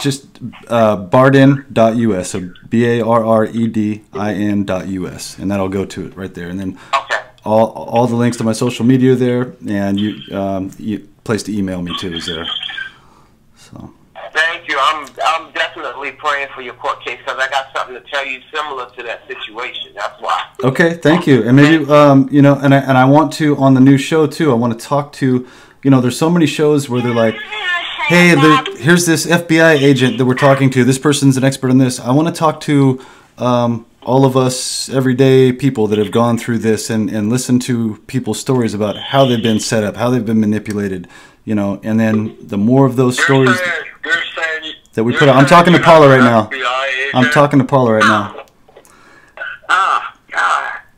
just Barden.us. So BARREDIN.us, and that'll go to it right there. And then all the links to my social media are there, and place to email me too is there. So. Thank you. I'm definitely praying for your court case because I got something to tell you similar to that situation. That's why. Okay, thank you. And maybe and I want to on the new show too. I want to talk to. There's so many shows where they're like, hey, here's this FBI agent that we're talking to. This person's an expert in this. I want to talk to all of us everyday people that have gone through this and listen to people's stories about how they've been set up, how they've been manipulated, and then the more of those stories that we put out. I'm talking to Paula right now. I'm talking to Paula right now. God.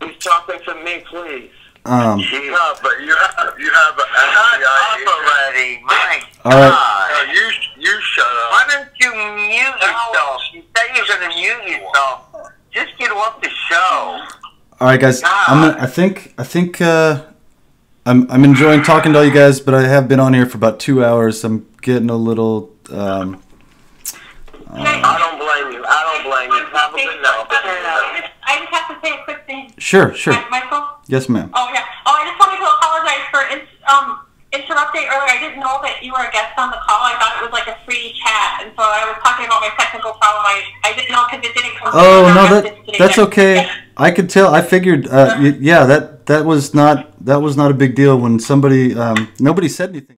He's talking to me, please. No, but you have an FBI agent. Already, my All right. God. No, you shut up. Why don't you mute yourself? You say you're going to mute yourself. Just get off the show. All right, guys. I think I'm enjoying talking to all you guys, but I have been on here for about 2 hours. I'm getting a little. I don't blame you. Have a good night. I just have to say a quick thing. Sure. Michael? Yes, ma'am. Oh, yeah. I just wanted to apologize for interrupting earlier. I didn't know that you were a guest on the call. I thought it was like a free chat, and so I was talking about my technical problem. I didn't know because it didn't come through. Oh, no, that's okay. I could tell. I figured, that was not a big deal when somebody, nobody said anything.